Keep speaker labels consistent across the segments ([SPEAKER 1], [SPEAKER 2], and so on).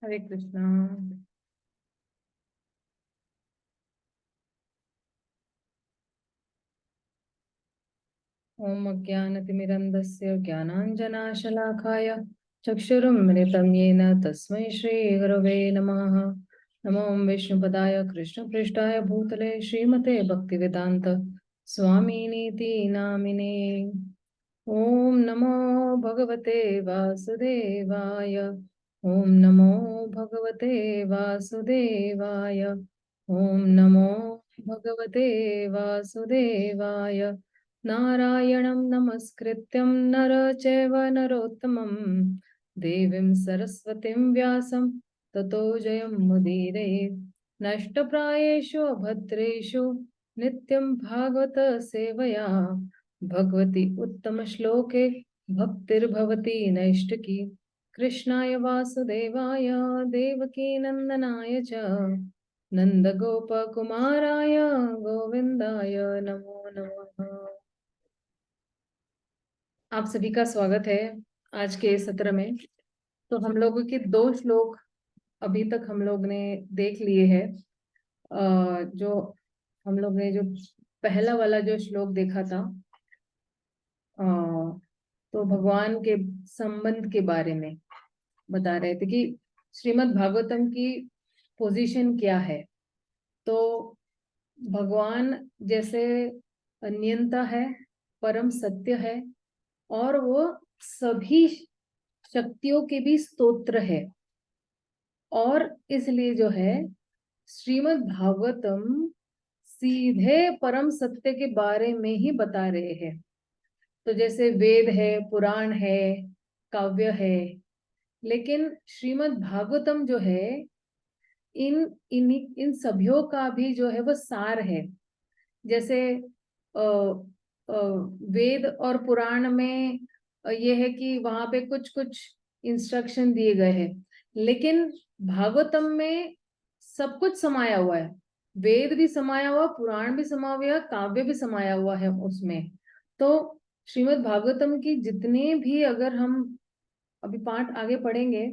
[SPEAKER 1] हरे कृष्णा। ओम अज्ञानतिमिरन्धस्य ज्ञानाञ्जनाशलाकाय चक्षुरुन्मिलितं येन तस्मै श्रीगुरवे नमः। नमो विष्णुपदाय कृष्णपृष्ठाय भूतले श्रीमते भक्तिवेदान्त स्वामिनीति नामिने। ओम नमो भगवते वासुदेवाय। ओम नमो भगवते वासुदेवाय। ओम नमो भगवते वासुदेवाय। नारायणं नमस्कृत्यं नर चैव नरोत्तमं देवीं सरस्वतीं व्यासं ततो जयमुदीरयेत्। नष्टप्रायेषु भद्रेषु नित्यं भागवत सेवया भगवती उत्तम श्लोके भक्तिर्भवती नैष्टिकी। कृष्णाय वासुदेवाय देवकी नंदनाय च नंदगोपकुमाराय गोविंदाय नमो नमः। आप सभी का स्वागत है आज के सत्र में। तो हम लोगों के दो श्लोक अभी तक हम लोग ने देख लिए हैं। जो हम लोग ने जो पहला वाला जो श्लोक देखा था, तो भगवान के संबंध के बारे में बता रहे थे कि श्रीमद् भागवतम की पोजीशन क्या है। तो भगवान जैसे नियंता है, परम सत्य है, और वो सभी शक्तियों के भी स्तोत्र है। और इसलिए जो है श्रीमद् भागवतम सीधे परम सत्य के बारे में ही बता रहे हैं। तो जैसे वेद है, पुराण है, काव्य है, लेकिन श्रीमद् भागवतम जो है इन इन इन सभ्यों का भी जो है वो सार है। जैसे अ, वेद और पुराण में ये है कि वहां पे कुछ कुछ इंस्ट्रक्शन दिए गए हैं, लेकिन भागवतम में सब कुछ समाया हुआ है। वेद भी समाया हुआ, पुराण भी समाया हुआ, काव्य भी समाया हुआ है उसमें। तो श्रीमद् भागवतम की जितने भी अगर हम अभी पाठ आगे पढ़ेंगे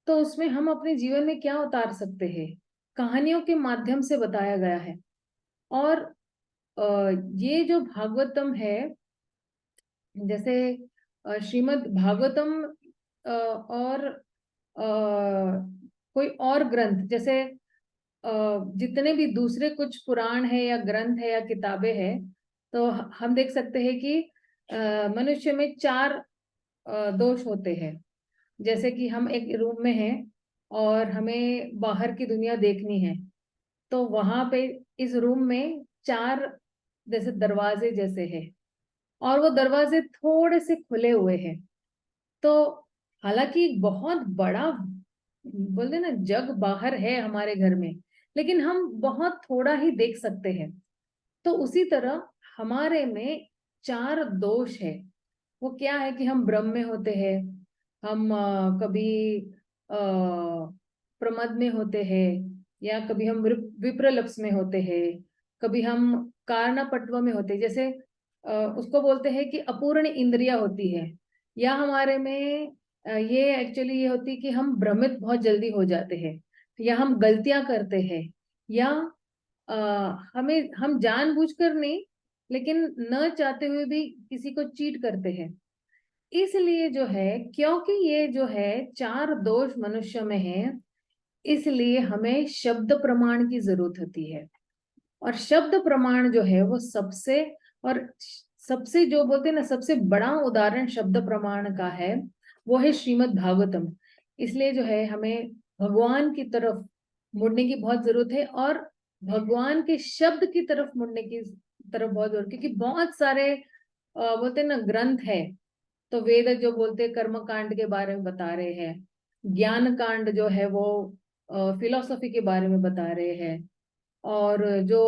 [SPEAKER 1] तो उसमें हम अपने जीवन में क्या उतार सकते हैं, कहानियों के माध्यम से बताया गया है। और ये जो भागवतम है, जैसे श्रीमद् भागवतम और कोई और ग्रंथ, जैसे जितने भी दूसरे कुछ पुराण है या ग्रंथ है या किताबें हैं, तो हम देख सकते हैं कि मनुष्य में चार दोष होते हैं। जैसे कि हम एक रूम में हैं और हमें बाहर की दुनिया देखनी है, तो वहां पे इस रूम में चार जैसे दरवाजे जैसे है, और वो दरवाजे थोड़े से खुले हुए हैं। तो हालांकि बहुत बड़ा बोलते ना जग बाहर है हमारे घर में, लेकिन हम बहुत थोड़ा ही देख सकते हैं। तो उसी तरह हमारे में चार दोष है। वो क्या है कि हम भ्रम में होते हैं, हम कभी प्रमद में होते हैं, या कभी हम विप्रलप्स में होते हैं, कभी हम कारणापट्व में होते हैं। जैसे उसको बोलते हैं कि अपूर्ण इंद्रिया होती है, या हमारे में ये एक्चुअली ये होती है कि हम भ्रमित बहुत जल्दी हो जाते हैं, या हम गलतियां करते हैं, या हमें हम जानबूझकर नहीं लेकिन न चाहते हुए भी किसी को चीट करते हैं। इसलिए जो है, क्योंकि ये जो है चार दोष मनुष्य में है, इसलिए हमें शब्द प्रमाण की जरूरत होती है। और शब्द प्रमाण जो है वो सबसे, और सबसे जो बोलते हैं ना सबसे बड़ा उदाहरण शब्द प्रमाण का है, वो है श्रीमद् भागवतम। इसलिए जो है हमें भगवान की तरफ मुड़ने की बहुत जरूरत है, और भगवान के शब्द की तरफ मुड़ने की तरफ बहुत जरूरत है। क्योंकि बहुत सारे बोलते हैं ना ग्रंथ है, तो वेद जो बोलते हैं कर्म कांड के बारे में बता रहे हैं, ज्ञान कांड जो है वो फिलोसफी के बारे में बता रहे हैं, और जो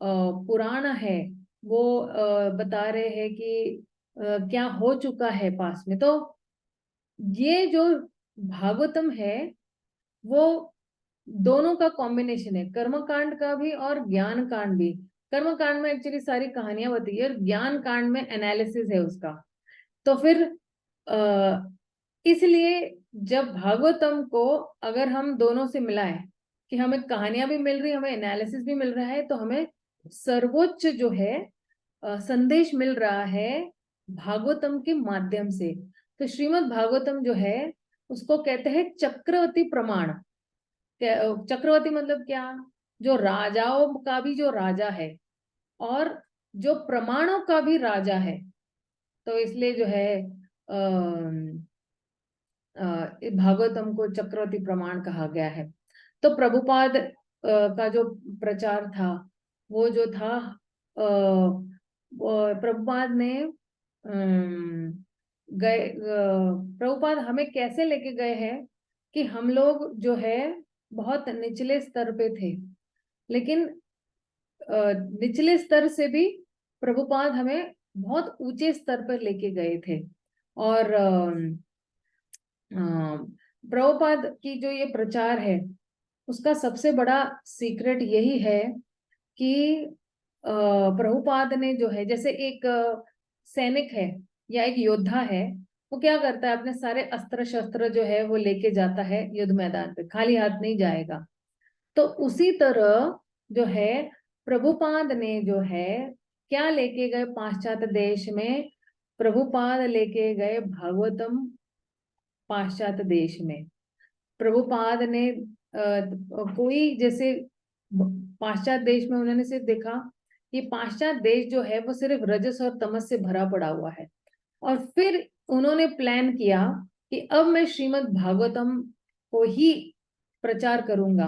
[SPEAKER 1] पुराण है वो बता रहे हैं कि क्या हो चुका है पास में। तो ये जो भागवतम है वो दोनों का कॉम्बिनेशन है, कर्म कांड का भी और ज्ञान कांड भी। कर्म कांड में एक्चुअली सारी कहानियां बताई है, और ज्ञान कांड में एनालिसिस है उसका। तो फिर इसलिए जब भागवतम को अगर हम दोनों से मिलाएं कि हमें कहानियां भी मिल रही, हमें एनालिसिस भी मिल रहा है, तो हमें सर्वोच्च जो है संदेश मिल रहा है भागवतम के माध्यम से। तो श्रीमद् भागवतम जो है उसको कहते हैं चक्रवर्ती प्रमाण। चक्रवर्ती मतलब क्या? जो राजाओं का भी जो राजा है और जो प्रमाणों का भी राजा है। तो इसलिए जो है भागवतम को चक्रवर्ती प्रमाण कहा गया है। तो प्रभुपाद का जो प्रचार था वो जो था, प्रभुपाद ने प्रभुपाद हमें कैसे लेके गए हैं कि हम लोग जो है बहुत निचले स्तर पे थे, लेकिन निचले स्तर से भी प्रभुपाद हमें बहुत ऊंचे स्तर पर लेके गए थे। और प्रभुपाद की जो ये प्रचार है उसका सबसे बड़ा सीक्रेट यही है कि प्रभुपाद ने जो है, जैसे एक सैनिक है या एक योद्धा है, वो क्या करता है, अपने सारे अस्त्र शस्त्र जो है वो लेके जाता है युद्ध मैदान पे, खाली हाथ नहीं जाएगा। तो उसी तरह जो है प्रभुपाद ने जो है क्या लेके गए पाश्चात्य देश में? प्रभुपाद लेके गए भागवतम पाश्चात्य देश में। प्रभुपाद ने कोई जैसे पाश्चात्य देश में उन्होंने सिर्फ देखा कि पाश्चात्य देश जो है वो सिर्फ रजस और तमस से भरा पड़ा हुआ है, और फिर उन्होंने प्लान किया कि अब मैं श्रीमद् भागवतम को ही प्रचार करूंगा।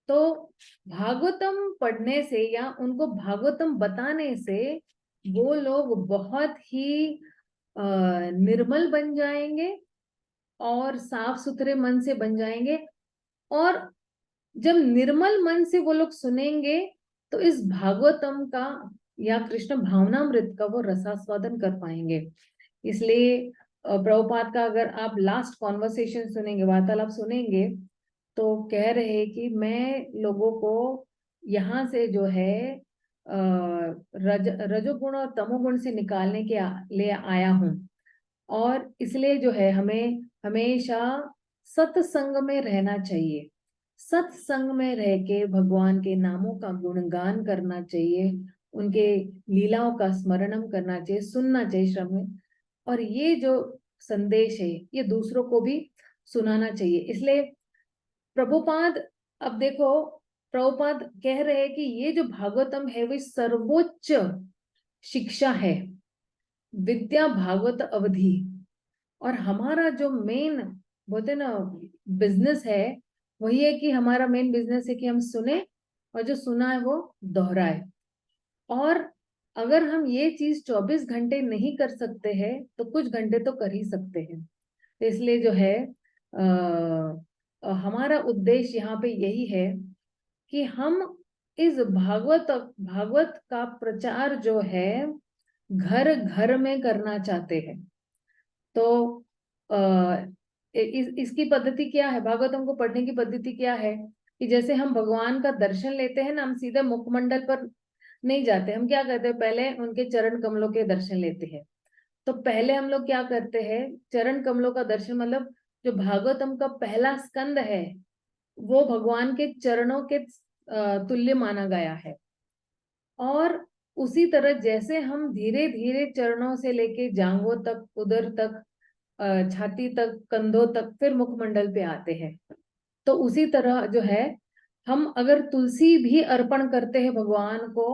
[SPEAKER 1] तो भागवतम पढ़ने से या उनको भागवतम बताने से वो लोग बहुत ही निर्मल बन जाएंगे और साफ सुथरे मन से बन जाएंगे। और जब निर्मल मन से वो लोग सुनेंगे तो इस भागवतम का या कृष्ण भावनामृत का वो रसास्वादन कर पाएंगे। इसलिए प्रभुपाद का अगर आप लास्ट कॉन्वर्सेशन सुनेंगे, वार्तालाप सुनेंगे, तो कह रहे कि मैं लोगों को यहाँ से जो है रजोगुण और तमोगुण से निकालने के ले आया हूँ। और इसलिए जो है हमें हमेशा सत्संग में रहना चाहिए। सत्संग में रह के भगवान के नामों का गुणगान करना चाहिए, उनके लीलाओं का स्मरणम करना चाहिए, सुनना चाहिए श्रवण। और ये जो संदेश है ये दूसरों को भी सुनाना चाहिए। इसलिए प्रभुपाद, अब देखो, प्रभुपाद कह रहे हैं कि ये जो भागवतम है वो सर्वोच्च शिक्षा है, विद्या भागवत अवधि। और हमारा जो मेन बोलते ना बिजनेस है, वही है कि हमारा मेन बिजनेस है कि हम सुने और जो सुना है वो दोहराए। और अगर हम ये चीज 24 घंटे नहीं कर सकते हैं तो कुछ घंटे तो कर ही सकते हैं। तो इसलिए जो है हमारा उद्देश्य यहाँ पे यही है कि हम इस भागवत भागवत का प्रचार जो है घर घर में करना चाहते हैं। तो इसकी पद्धति क्या है, भागवतम को पढ़ने की पद्धति क्या है कि जैसे हम भगवान का दर्शन लेते हैं ना, हम सीधे मुखमंडल पर नहीं जाते। हम क्या करते हैं, पहले उनके चरण कमलों के दर्शन लेते हैं। तो पहले हम लोग क्या करते हैं, चरण कमलों का दर्शन मतलब जो भागवतम का पहला स्कंद है वो भगवान के चरणों के तुल्य माना गया है। और उसी तरह जैसे हम धीरे धीरे चरणों से लेके जांघों तक, उदर तक, छाती तक, कंधों तक, फिर मुखमंडल पे आते हैं, तो उसी तरह जो है हम अगर तुलसी भी अर्पण करते हैं भगवान को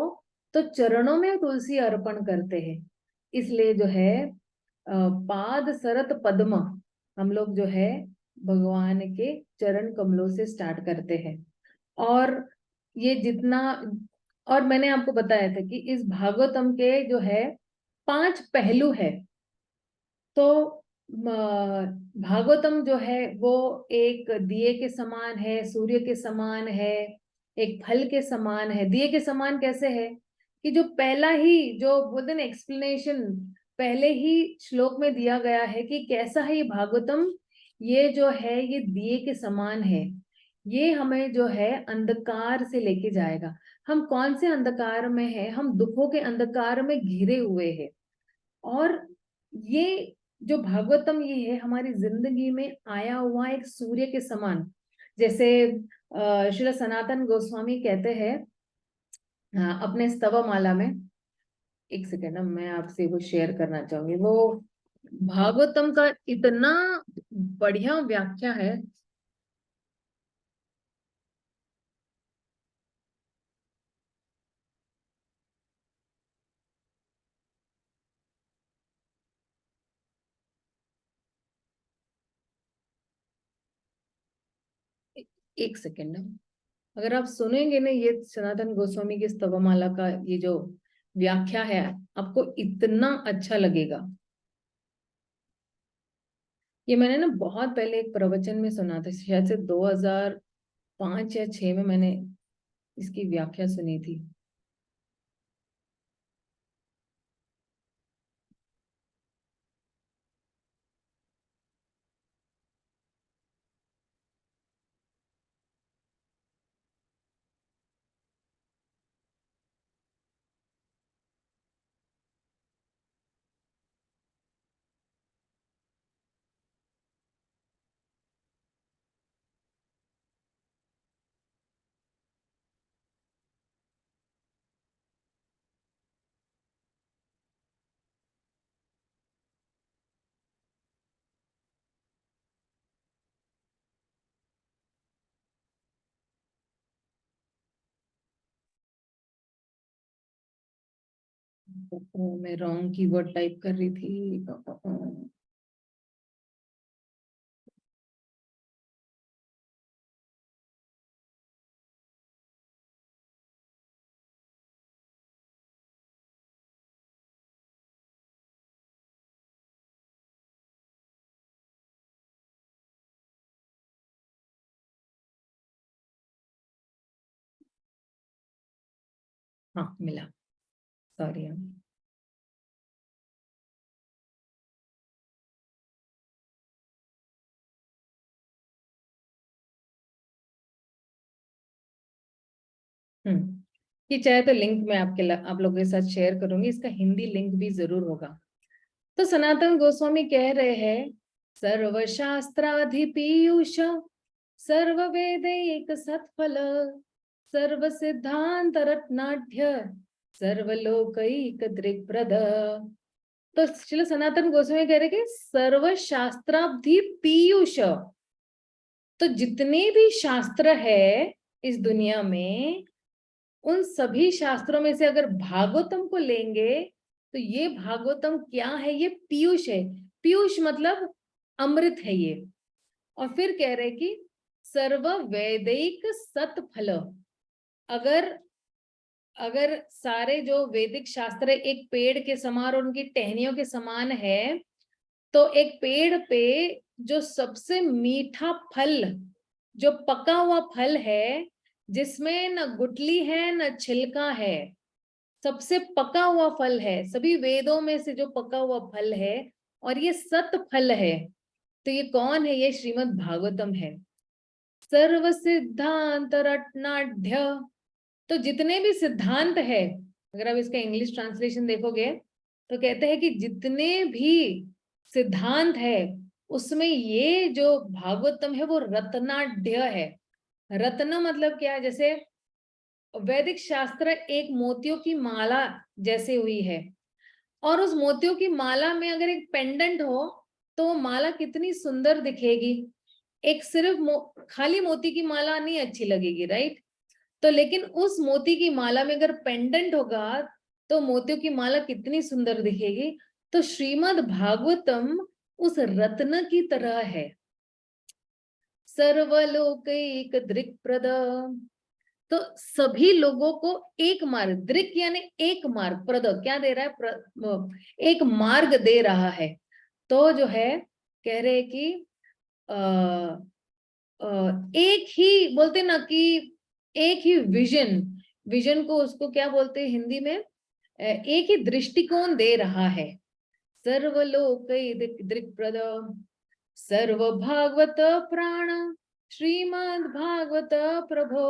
[SPEAKER 1] तो चरणों में तुलसी अर्पण करते हैं। इसलिए जो है पाद सरत पद्म हम लोग जो है भगवान के चरण कमलों से स्टार्ट करते हैं। और ये जितना, और मैंने आपको बताया था कि इस भागवतम के जो है 5 पहलू है। तो भागवतम जो है वो एक दिए के समान है, सूर्य के समान है, एक फल के समान है। दिए के समान कैसे है कि जो पहला ही जो बोलते ना एक्सप्लेनेशन पहले ही श्लोक में दिया गया है कि कैसा है ये भागवतम, ये जो है ये दिए के समान है। ये हमें जो है अंधकार से लेके जाएगा। हम कौन से अंधकार में है, हम दुखों के अंधकार में घिरे हुए हैं। और ये जो भागवतम ये है हमारी जिंदगी में आया हुआ एक सूर्य के समान। जैसे श्री सनातन गोस्वामी कहते हैं अपने स्तवमाला में, एक सेकेंड मैं आपसे वो शेयर करना चाहूंगी। वो भागवतम का इतना बढ़िया व्याख्या है। एक सेकेंड, अगर आप सुनेंगे ना ये सनातन गोस्वामी की स्तवमाला का ये जो व्याख्या है, आपको इतना अच्छा लगेगा। ये मैंने ना बहुत पहले एक प्रवचन में सुना था, शायद से 2005 या 6 में मैंने इसकी व्याख्या सुनी थी। मैं रॉन्ग कीवर्ड टाइप कर रही थी। हाँ मिला, सॉरी। ये चाहे तो लिंक मैं आप लोगों के साथ शेयर करूंगी, इसका हिंदी लिंक भी जरूर होगा। तो सनातन गोस्वामी कह रहे हैं, सर्वशास्त्राधिपीयूष सर्व वेदैक सत्फल सर्व सिद्धांत रत्नाढ्य सर्वलोकैक दृक्प्रद। तो श्रील सनातन गोस्वामी कह रहे कि सर्व शास्त्राब्धि पीयूष, तो जितने भी शास्त्र है इस दुनिया में, उन सभी शास्त्रों में से अगर भागवतम को लेंगे तो ये भागवतम क्या है, ये पीयूष है। पीयूष मतलब अमृत है ये। और फिर कह रहे कि सर्व वैदिक सत्फल, अगर अगर सारे जो वैदिक शास्त्र एक पेड़ के समान और उनकी टहनियों के समान है, तो एक पेड़ पे जो सबसे मीठा फल, जो पका हुआ फल है, जिसमें न गुठली है न छिलका है, सबसे पका हुआ फल है, सभी वेदों में से जो पका हुआ फल है, और ये सत फल है। तो ये कौन है, ये श्रीमद् भागवतम है। सर्व सिद्धांत रत्नाढ्य, तो जितने भी सिद्धांत है, अगर आप इसका इंग्लिश ट्रांसलेशन देखोगे तो कहते हैं कि जितने भी सिद्धांत है उसमें ये जो भागवतम है वो रत्नाढ्य है। रत्न मतलब क्या है, जैसे वैदिक शास्त्र एक मोतियों की माला जैसे हुई है, और उस मोतियों की माला में अगर एक पेंडेंट हो तो वो माला कितनी सुंदर दिखेगी। एक सिर्फ खाली मोती की माला नहीं अच्छी लगेगी, राइट। तो लेकिन उस मोती की माला में अगर पेंडेंट होगा तो मोतियों की माला कितनी सुंदर दिखेगी। तो श्रीमद् भागवतम उस रत्न की तरह है। सर्वलोकैक दृक्प्रद, तो सभी लोगों को एक मार्ग, दृक यानी एक मार्ग, प्रद क्या दे रहा है, एक मार्ग दे रहा है। तो जो है कह रहे कि एक ही बोलते ना कि एक ही विजन, विजन को उसको क्या बोलते हैं हिंदी में, एक ही दृष्टिकोण दे रहा है। सर्वलोकै दृक्प्रद सर्व भागवत प्राण श्रीमद् भागवत प्रभो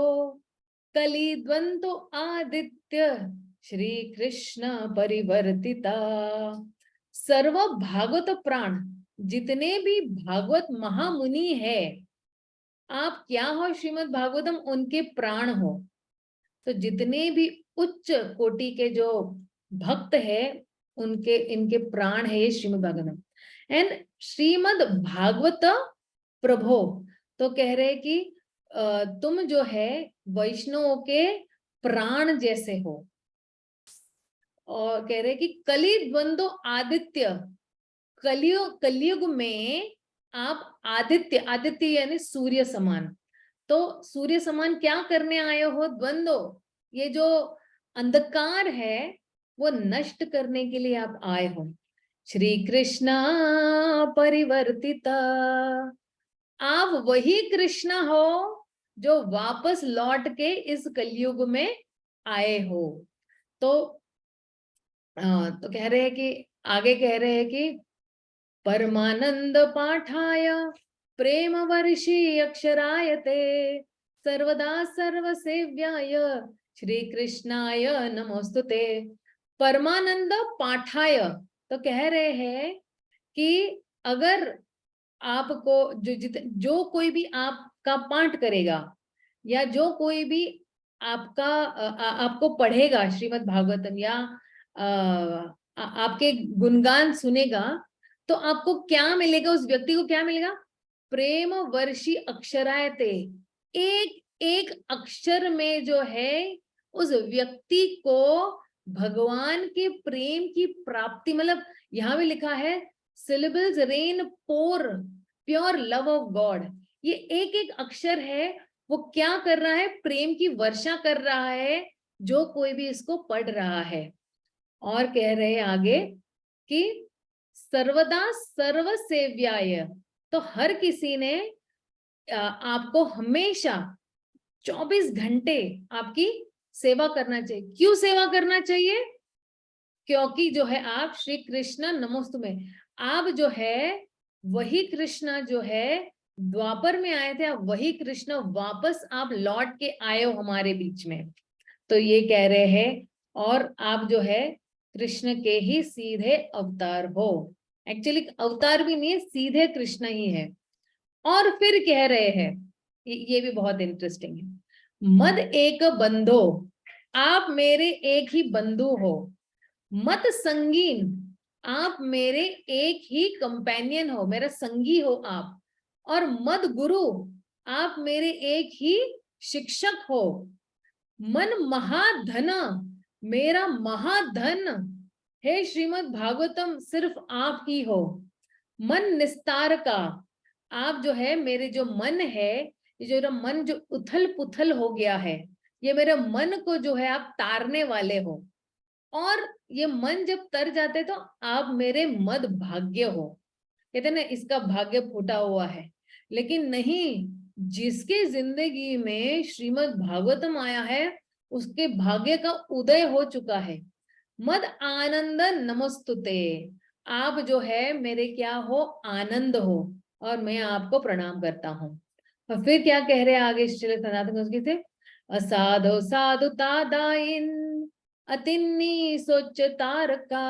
[SPEAKER 1] कली द्वंतो आदित्य श्री कृष्ण परिवर्तिता सर्व भागवत प्राण, जितने भी भागवत महामुनि है, आप क्या हो श्रीमद् भागवतम, उनके प्राण हो। तो जितने भी उच्च कोटि के जो भक्त है, उनके इनके प्राण है ये श्रीमद् भागवतम। एंड श्रीमद् भागवत प्रभो, तो कह रहे कि तुम जो है वैष्णवों के प्राण जैसे हो। और कह रहे कि कली द्वंद्व आदित्य, कलयुग में आप आदित्य, आदित्य यानी सूर्य समान, तो सूर्य समान क्या करने आए हो? द्वंद्व, ये जो अंधकार है वो नष्ट करने के लिए आप आए हो। श्री कृष्णा परिवर्तिता, आप वही कृष्ण हो जो वापस लौट के इस कलयुग में आए हो। तो कह रहे हैं कि आगे कह रहे हैं कि परमानंद पाठाय प्रेम वर्षी अक्षरायते सर्वदा सर्वसेव्याय श्री कृष्णाय नमोस्तुते। परमानंद पाठाय, तो कह रहे हैं कि अगर आपको जो कोई भी आपका पाठ करेगा, या जो कोई भी आपको पढ़ेगा श्रीमद् भागवतम, या आपके गुणगान सुनेगा, तो आपको क्या मिलेगा? उस व्यक्ति को क्या मिलेगा? प्रेम वर्षी अक्षरायते, एक एक अक्षर में जो है उस व्यक्ति को भगवान के प्रेम की प्राप्ति, मतलब यहाँ भी लिखा है syllables rain pour pure love of God। ये एक एक अक्षर है, वो क्या कर रहा है? प्रेम की वर्षा कर रहा है जो कोई भी इसको पढ़ रहा है। और कह रहे हैं आगे कि सर्वदा सर्वसेव्याय, तो हर किसी ने आपको हमेशा 24 घंटे आपकी सेवा करना चाहिए। क्यों सेवा करना चाहिए? क्योंकि जो है आप श्री कृष्ण नमोस्तुते, आप जो है वही कृष्ण जो है द्वापर में आए थे, आप वही कृष्ण वापस आप लौट के आए हो हमारे बीच में। तो ये कह रहे हैं, और आप जो है कृष्ण के ही सीधे अवतार हो। एक्चुअली अवतार भी नहीं है, सीधे कृष्ण ही है। और फिर कह रहे हैं, ये भी बहुत इंटरेस्टिंग है, मद एक बंधो, आप मेरे एक ही बंधु हो। मत संगीन, आप मेरे एक ही कंपेनियन हो, मेरा संगी हो आप। और मद गुरु, आप मेरे एक ही शिक्षक हो। मन महाधन, मेरा महाधन है श्रीमद् भागवतम सिर्फ आप ही हो। मन निस्तार का, आप जो है मेरे जो मन है, ये जो मेरा मन जो उथल पुथल हो गया है, ये मेरे मन को जो है आप तारने वाले हो। और ये मन जब तर जाते तो आप मेरे मद भाग्य हो। कहते ना इसका भाग्य फूटा हुआ है, लेकिन नहीं, जिसके जिंदगी में श्रीमद् भागवतम आया है उसके भाग्य का उदय हो चुका है। मद आनंद नमस्तुते, आप जो है मेरे क्या हो? आनंद हो, और मैं आपको प्रणाम करता हूँ। और फिर क्या कह रहे हैं आगे श्री सनातन गोस्वामी से? असाधो साधुता दाइन अतिन्नी सोच तारका,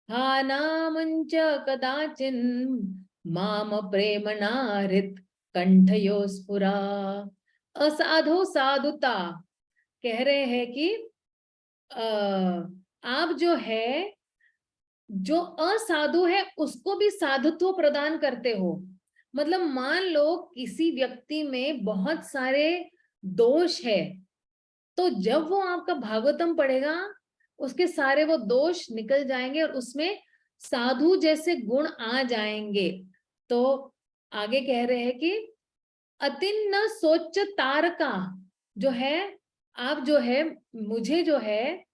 [SPEAKER 1] हा नामुंच कदाचिन माम प्रेमणारित कंठयो स्फुरा। असाधो साधुता, कह रहे हैं कि आप जो है, जो असाधु है उसको भी साधुत्व प्रदान करते हो। मतलब मान लो किसी व्यक्ति में बहुत सारे दोष है, तो जब वो आपका भागवतम पढ़ेगा उसके सारे वो दोष निकल जाएंगे और उसमें साधु जैसे गुण आ जाएंगे। तो आगे कह रहे हैं कि अतिन्न सोच तारका, जो है आप जो है मुझे जो है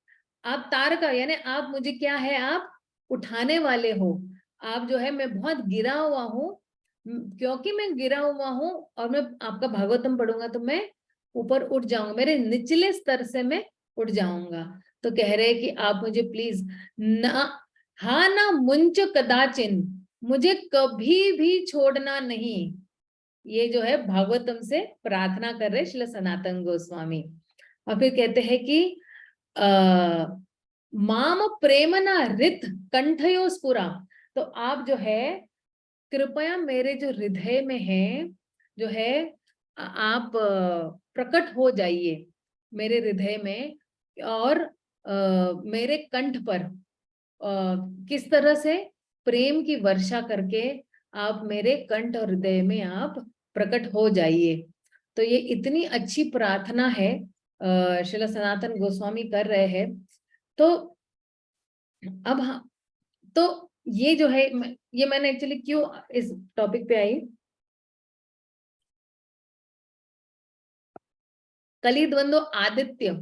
[SPEAKER 1] आप तारका, यानी आप मुझे क्या है? आप उठाने वाले हो। आप जो है मैं बहुत गिरा हुआ हूँ, क्योंकि मैं गिरा हुआ हूँ और मैं आपका भागवतम पढ़ूंगा तो मैं ऊपर उठ जाऊंगा, मेरे निचले स्तर से मैं उठ जाऊंगा। तो कह रहे हैं कि आप मुझे प्लीज ना, हाँ ना मुंच कदाचिन, मुझे कभी भी छोड़ना नहीं। ये जो है भागवतम से प्रार्थना कर रहे श्री सनातन गोस्वामी। और फिर कहते हैं कि माम प्रेमना रित कंठयो स्पुरा। तो आप जो है कृपया मेरे जो हृदय में है जो है आप प्रकट हो जाइए मेरे हृदय में, और मेरे कंठ पर किस तरह से प्रेम की वर्षा करके आप मेरे कंठ और हृदय में आप प्रकट हो जाइए। तो ये इतनी अच्छी प्रार्थना है श्रील सनातन गोस्वामी कर रहे हैं। तो अब तो ये जो है ये मैंने एक्चुअली क्यों इस टॉपिक पे आई, कली द्वंद्व आदित्य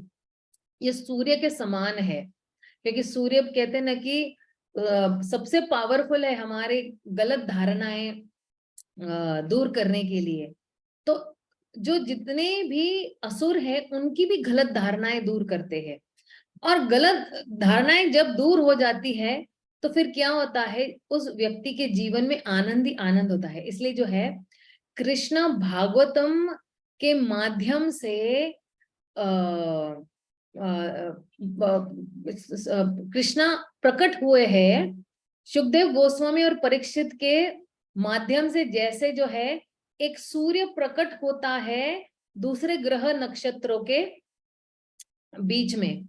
[SPEAKER 1] ये सूर्य के समान है, क्योंकि सूर्य कहते हैं ना कि सबसे पावरफुल है हमारे गलत धारणाएं दूर करने के लिए। तो जो जितने भी असुर हैं उनकी भी गलत धारणाएं दूर करते हैं, और गलत धारणाएं जब दूर हो जाती है तो फिर क्या होता है, उस व्यक्ति के जीवन में आनंद ही आनंद होता है। इसलिए जो है कृष्ण भागवतम के माध्यम से कृष्णा प्रकट हुए हैं सुखदेव गोस्वामी और परीक्षित के माध्यम से। जैसे जो है एक सूर्य प्रकट होता है दूसरे ग्रह नक्षत्रों के बीच में,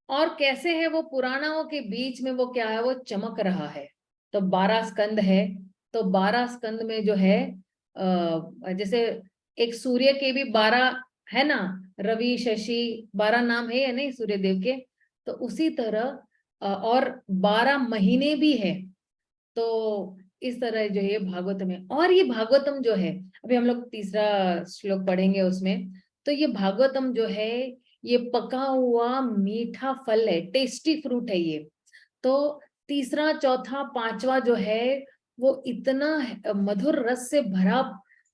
[SPEAKER 1] और कैसे है वो पुराणों के बीच में वो क्या है, वो चमक रहा है। तो 12 स्कंद है, तो 12 स्कंद में जो है जैसे एक सूर्य के भी 12 है ना, रवि शशि 12 नाम है या नहीं सूर्य देव के, तो उसी तरह और 12 महीने भी है। तो इस तरह जो है भागवतम है, और ये भागवतम जो है अभी हम लोग तीसरा श्लोक पढ़ेंगे उसमें। तो ये भागवतम जो है ये पका हुआ मीठा फल है, टेस्टी फ्रूट है ये। तो तीसरा चौथा पांचवा जो है वो इतना मधुर रस से भरा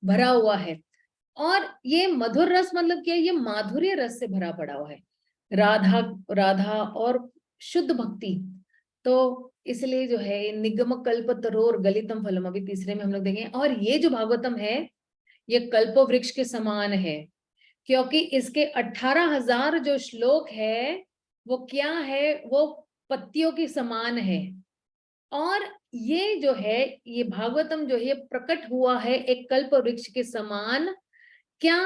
[SPEAKER 1] भरा हुआ है। और ये मधुर रस मतलब क्या है, ये माधुर्य रस से भरा पड़ा हुआ है, राधा राधा और शुद्ध भक्ति। तो इसलिए जो है निगम कल्प तरोर गलितम फलम, अभी तीसरे में हम लोग देखेंगे। और ये जो भागवतम है ये कल्प वृक्ष के समान है, क्योंकि इसके 18,000 जो श्लोक है वो क्या है, वो पत्तियों के समान है। और ये जो है ये भागवतम जो है प्रकट हुआ है एक कल्प वृक्ष के समान। क्या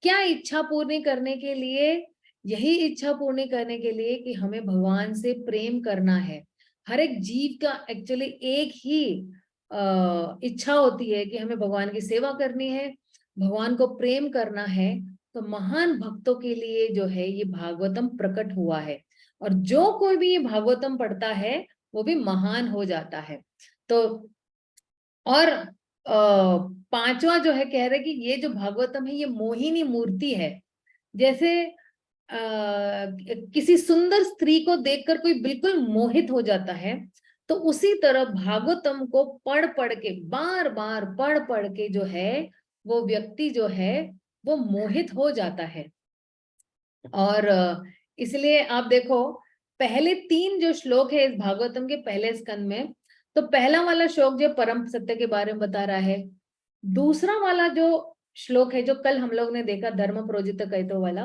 [SPEAKER 1] क्या इच्छा पूर्ति करने के लिए, यही इच्छा पूर्ति करने के लिए कि हमें भगवान से प्रेम करना है। हर एक जीव का एक्चुअली एक ही इच्छा होती है कि हमें भगवान की सेवा करनी है, भगवान को प्रेम करना है। तो महान भक्तों के लिए जो है ये भागवतम प्रकट हुआ है, और जो कोई भी ये भागवतम पढ़ता है वो भी महान हो जाता है। तो और पांचवा जो है कह रहे कि ये जो भागवतम है ये मोहिनी मूर्ति है। जैसे किसी सुंदर स्त्री को देखकर कोई बिल्कुल मोहित हो जाता है, तो उसी तरह भागवतम को पढ़ पढ़ के बार बार पढ़ पढ़ के जो है वो व्यक्ति जो है वो मोहित हो जाता है। और इसलिए आप देखो पहले 3 जो श्लोक है इस भागवतम के पहले स्कंद में, तो पहला वाला श्लोक जो परम सत्य के बारे में बता रहा है, दूसरा वाला जो श्लोक है जो कल हम लोग ने देखा धर्म प्रोजित कैतो वाला,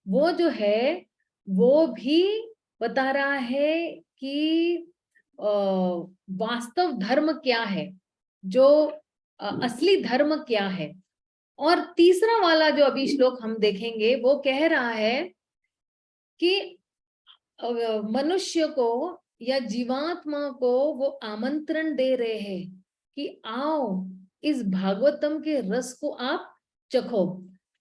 [SPEAKER 1] वो जो है वो भी बता रहा है कि वास्तव धर्म क्या है, जो असली धर्म क्या है। और तीसरा वाला जो अभी श्लोक हम देखेंगे वो कह रहा है कि मनुष्य को या जीवात्मा को वो आमंत्रण दे रहे हैं कि आओ इस भागवतम के रस को आप चखो।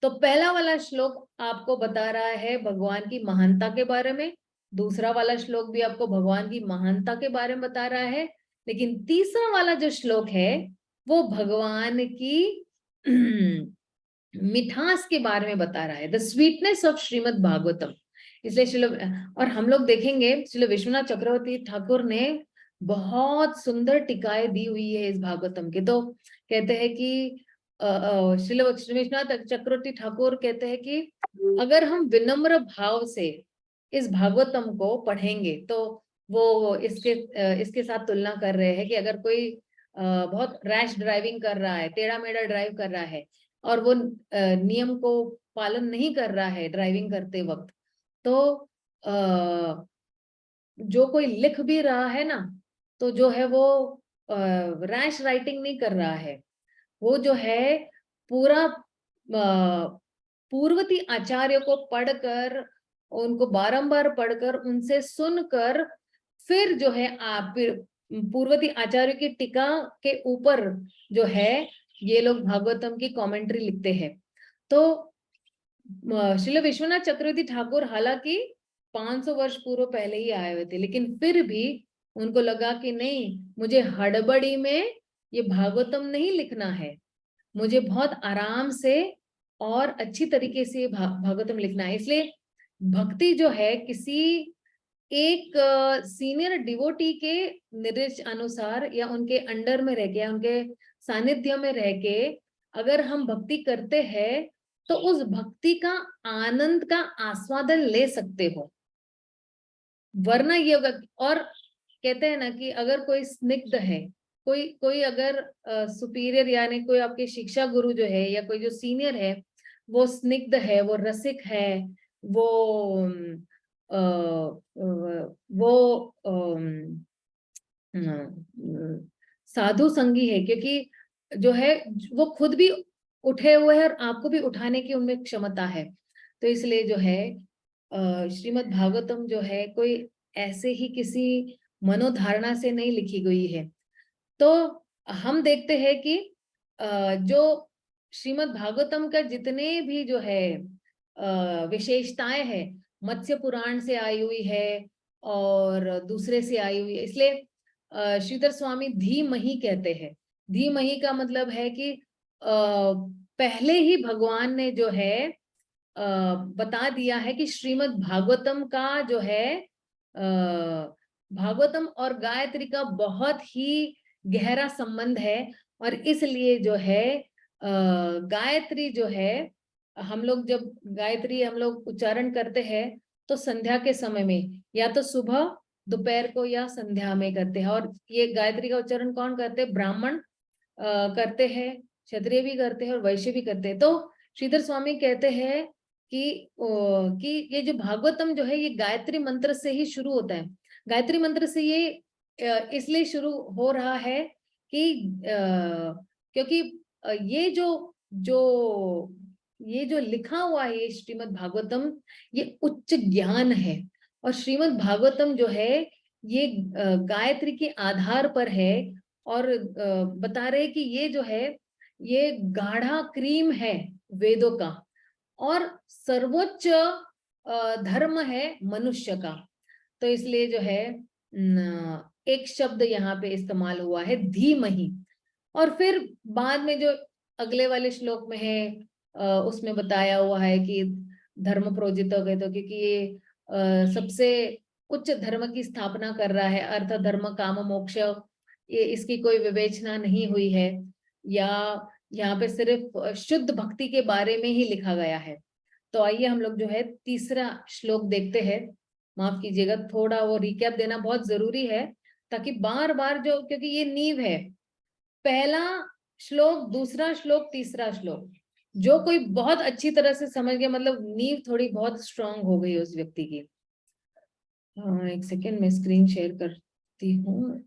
[SPEAKER 1] तो पहला वाला श्लोक आपको बता रहा है भगवान की महानता के बारे में, दूसरा वाला श्लोक भी आपको भगवान की महानता के बारे में बता रहा है, लेकिन तीसरा वाला जो श्लोक है वो भगवान की मिठास के बारे में बता रहा है, the sweetness of Shrimad Bhagavatam. इसलिए श्रील और हम लोग देखेंगे श्रील विश्वनाथ चक्रवर्ती ठाकुर ने बहुत सुंदर टीकाएं दी हुई है इस भागवतम के। तो कहते हैं कि श्रील विश्वनाथ चक्रवर्ती ठाकुर कहते हैं कि अगर हम विनम्र भाव से इस भागवतम को पढ़ेंगे, तो वो इसके साथ तुलना कर रहे हैं कि अगर कोई बहुत रैश ड्राइविंग कर रहा है, टेढ़ा मेढ़ा ड्राइव कर रहा है, और वो नियम को पालन नहीं कर रहा है ड्राइविंग करते वक्त, तो जो कोई लिख भी रहा है ना, तो जो है वो रैश राइटिंग नहीं कर रहा है, वो जो है पूरा पूर्वती आचार्य को पढ़कर, उनको बारंबार पढ़कर, उनसे सुनकर, फिर जो है आप पूर्वती आचार्य की टीका के ऊपर जो है ये लोग भागवतम की कमेंट्री लिखते हैं। तो श्रील विश्वनाथ चक्रवर्ती ठाकुर हालांकि 500 वर्ष पूर्व पहले ही आए हुए थे, लेकिन फिर भी उनको लगा कि नहीं, मुझे हड़बड़ी में ये भागवतम नहीं लिखना है, मुझे बहुत आराम से और अच्छी तरीके से भागवतम लिखना है। इसलिए भक्ति जो है किसी एक सीनियर डिवोटी के निर्देश अनुसार या उनके अंडर में रह के या उनके सानिध्य में रह के अगर हम भक्ति करते हैं तो उस भक्ति का आनंद का आस्वादन ले सकते हो, वरना ये होगा। और कहते हैं ना कि अगर कोई स्निग्ध है, कोई कोई अगर सुपीरियर यानी कोई आपके शिक्षा गुरु जो है या कोई जो सीनियर है वो स्निग्ध है, वो रसिक है, वो साधु संगी है, क्योंकि जो है वो खुद भी उठे हुए हैं और आपको भी उठाने की उनमें क्षमता है। तो इसलिए जो है श्रीमद् भागवतम जो है कोई ऐसे ही किसी मनोधारणा से नहीं लिखी गई है। तो हम देखते हैं कि जो श्रीमद् भागवतम का जितने भी जो है विशेषताएं हैं, मत्स्य पुराण से आई हुई है और दूसरे से आई हुई है। इसलिए श्रीधर स्वामी धीमहि कहते हैं। धीमहि का मतलब है कि पहले ही भगवान ने जो है बता दिया है कि श्रीमद् भागवतम का जो है भागवतम और गायत्री का बहुत ही गहरा संबंध है। और इसलिए जो है गायत्री जो है, हम लोग जब गायत्री हम लोग उच्चारण करते हैं तो संध्या के समय में, या तो सुबह, दोपहर को या संध्या में करते हैं। और ये गायत्री का उच्चारण कौन करते हैं? ब्राह्मण करते हैं, क्षत्रिय भी करते हैं और वैश्य भी करते हैं। तो श्रीधर स्वामी कहते हैं कि ये जो भागवतम जो है ये गायत्री मंत्र से ही शुरू होता है। गायत्री मंत्र से ये इसलिए शुरू हो रहा है कि क्योंकि ये जो लिखा हुआ है श्रीमद् भागवतम, ये उच्च ज्ञान है। और श्रीमद् भागवतम जो है ये गायत्री के आधार पर है। और बता रहे कि ये जो है ये गाढ़ा क्रीम है वेदों का, और सर्वोच्च धर्म है मनुष्य का। तो इसलिए जो है एक शब्द यहाँ पे इस्तेमाल हुआ है धीमहि। और फिर बाद में जो अगले वाले श्लोक में है उसमें बताया हुआ है कि धर्म प्रोजित हो गए, तो क्योंकि ये सबसे उच्च धर्म की स्थापना कर रहा है, अर्थ धर्म काम मोक्ष, ये इसकी कोई विवेचना नहीं हुई है, या यहाँ पे सिर्फ शुद्ध भक्ति के बारे में ही लिखा गया है। तो आइए हम लोग जो है तीसरा श्लोक देखते हैं। माफ कीजिएगा, थोड़ा वो रिकैप देना बहुत जरूरी है, ताकि बार बार जो, क्योंकि ये नींव है, पहला श्लोक, दूसरा श्लोक, तीसरा श्लोक, जो कोई बहुत अच्छी तरह से समझ गया, मतलब नींव थोड़ी बहुत स्ट्रांग हो गई उस व्यक्ति की। एक सेकेंड, मैं स्क्रीन शेयर करती हूँ।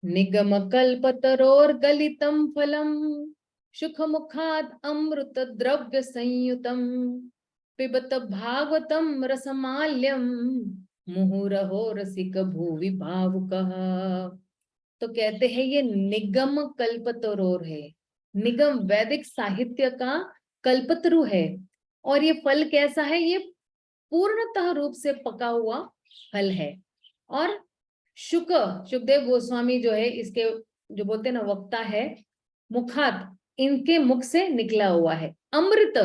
[SPEAKER 1] निगम कल्पतरोर्गलितं फलम सुखमुखात् अमृत द्रव्य संयुतम पिबत भागवतम रसमाल्यम मुहुरहो रसिक भुवि भावुकः। तो कहते हैं ये निगम कल्पतरोर है। निगम वैदिक साहित्य का कल्पतरु है। और ये फल कैसा है? ये पूर्णतः रूप से पका हुआ फल है। और सुखदेव गोस्वामी जो है इसके जो बोलते हैं ना वक्ता है, मुखात, इनके मुख से निकला हुआ है अमृत।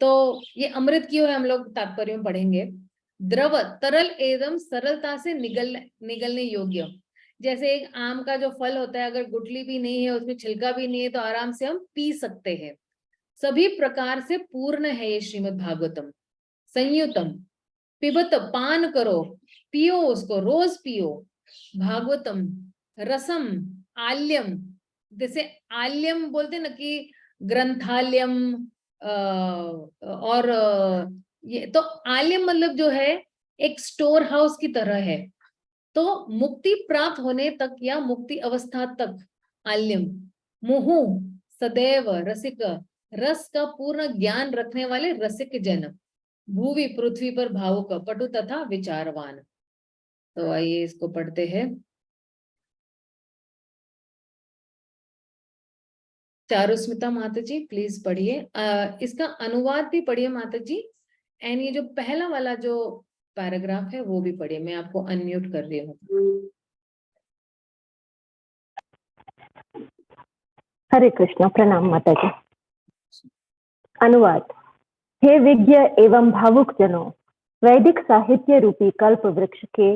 [SPEAKER 1] तो ये अमृत की है, हम लोग तात्पर्य में पढ़ेंगे। द्रव तरल एवं सरलता से निगलने योग्य। जैसे एक आम का जो फल होता है, अगर गुठली भी नहीं है, उसमें छिलका भी नहीं है, तो आराम से हम पी सकते हैं। सभी प्रकार से पूर्ण है ये श्रीमद् भागवतम। संयुतम पिबत, पान करो, पियो उसको, रोज पियो। भागवतम रसम आल्यम, जैसे आल्यम बोलते ना कि ग्रंथालयम, और ये तो आल्यम मतलब जो है एक स्टोर हाउस की तरह है। तो मुक्ति प्राप्त होने तक या मुक्ति अवस्था तक आल्यम। मुहु सदैव रसिक, रस का पूर्ण ज्ञान रखने वाले रसिक जन। भूवि पृथ्वी पर भावुक, पटु तथा विचारवान। तो आइए इसको पढ़ते हैं। चारुस्मिता माता जी प्लीज पढ़िए, इसका अनुवाद भी पढ़िए माता जी। एंड ये जो पहला वाला जो पैराग्राफ है वो भी पढ़िए। मैं आपको अनम्यूट कर रही हूँ।
[SPEAKER 2] हरे कृष्ण। प्रणाम माता जी। अनुवाद। हे विज्ञ एवं भावुक जनों, वैदिक साहित्य रूपी कल्प वृक्ष के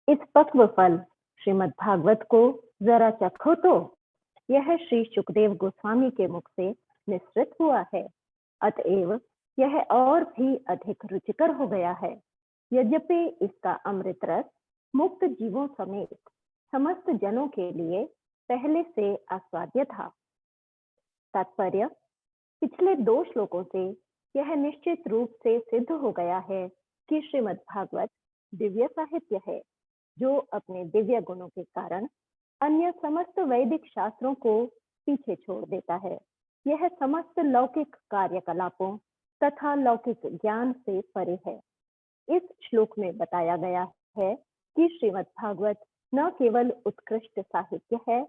[SPEAKER 2] इस पक्व फल श्रीमद् भागवत को जरा चखो तो। यह श्री सुखदेव गोस्वामी के मुख से निसृत हुआ है, अतएव यह और भी अधिक रुचिकर हो गया है। यद्यपि इसका अमृत रस मुक्त जीवों समेत समस्त जनों के लिए पहले से आस्वाद्य था। तात्पर्य। पिछले 2 श्लोकों से यह निश्चित रूप से सिद्ध हो गया है कि श्रीमद् भागवत दिव्य साहित्य है, जो अपने दिव्य गुणों के कारण अन्य समस्त वैदिक शास्त्रों को पीछे छोड़ देता है। यह समस्त लौकिक कार्यकलापों तथा लौकिक ज्ञान से परे है। इस श्लोक में बताया गया है कि श्रीमद् भागवत न केवल उत्कृष्ट साहित्य है,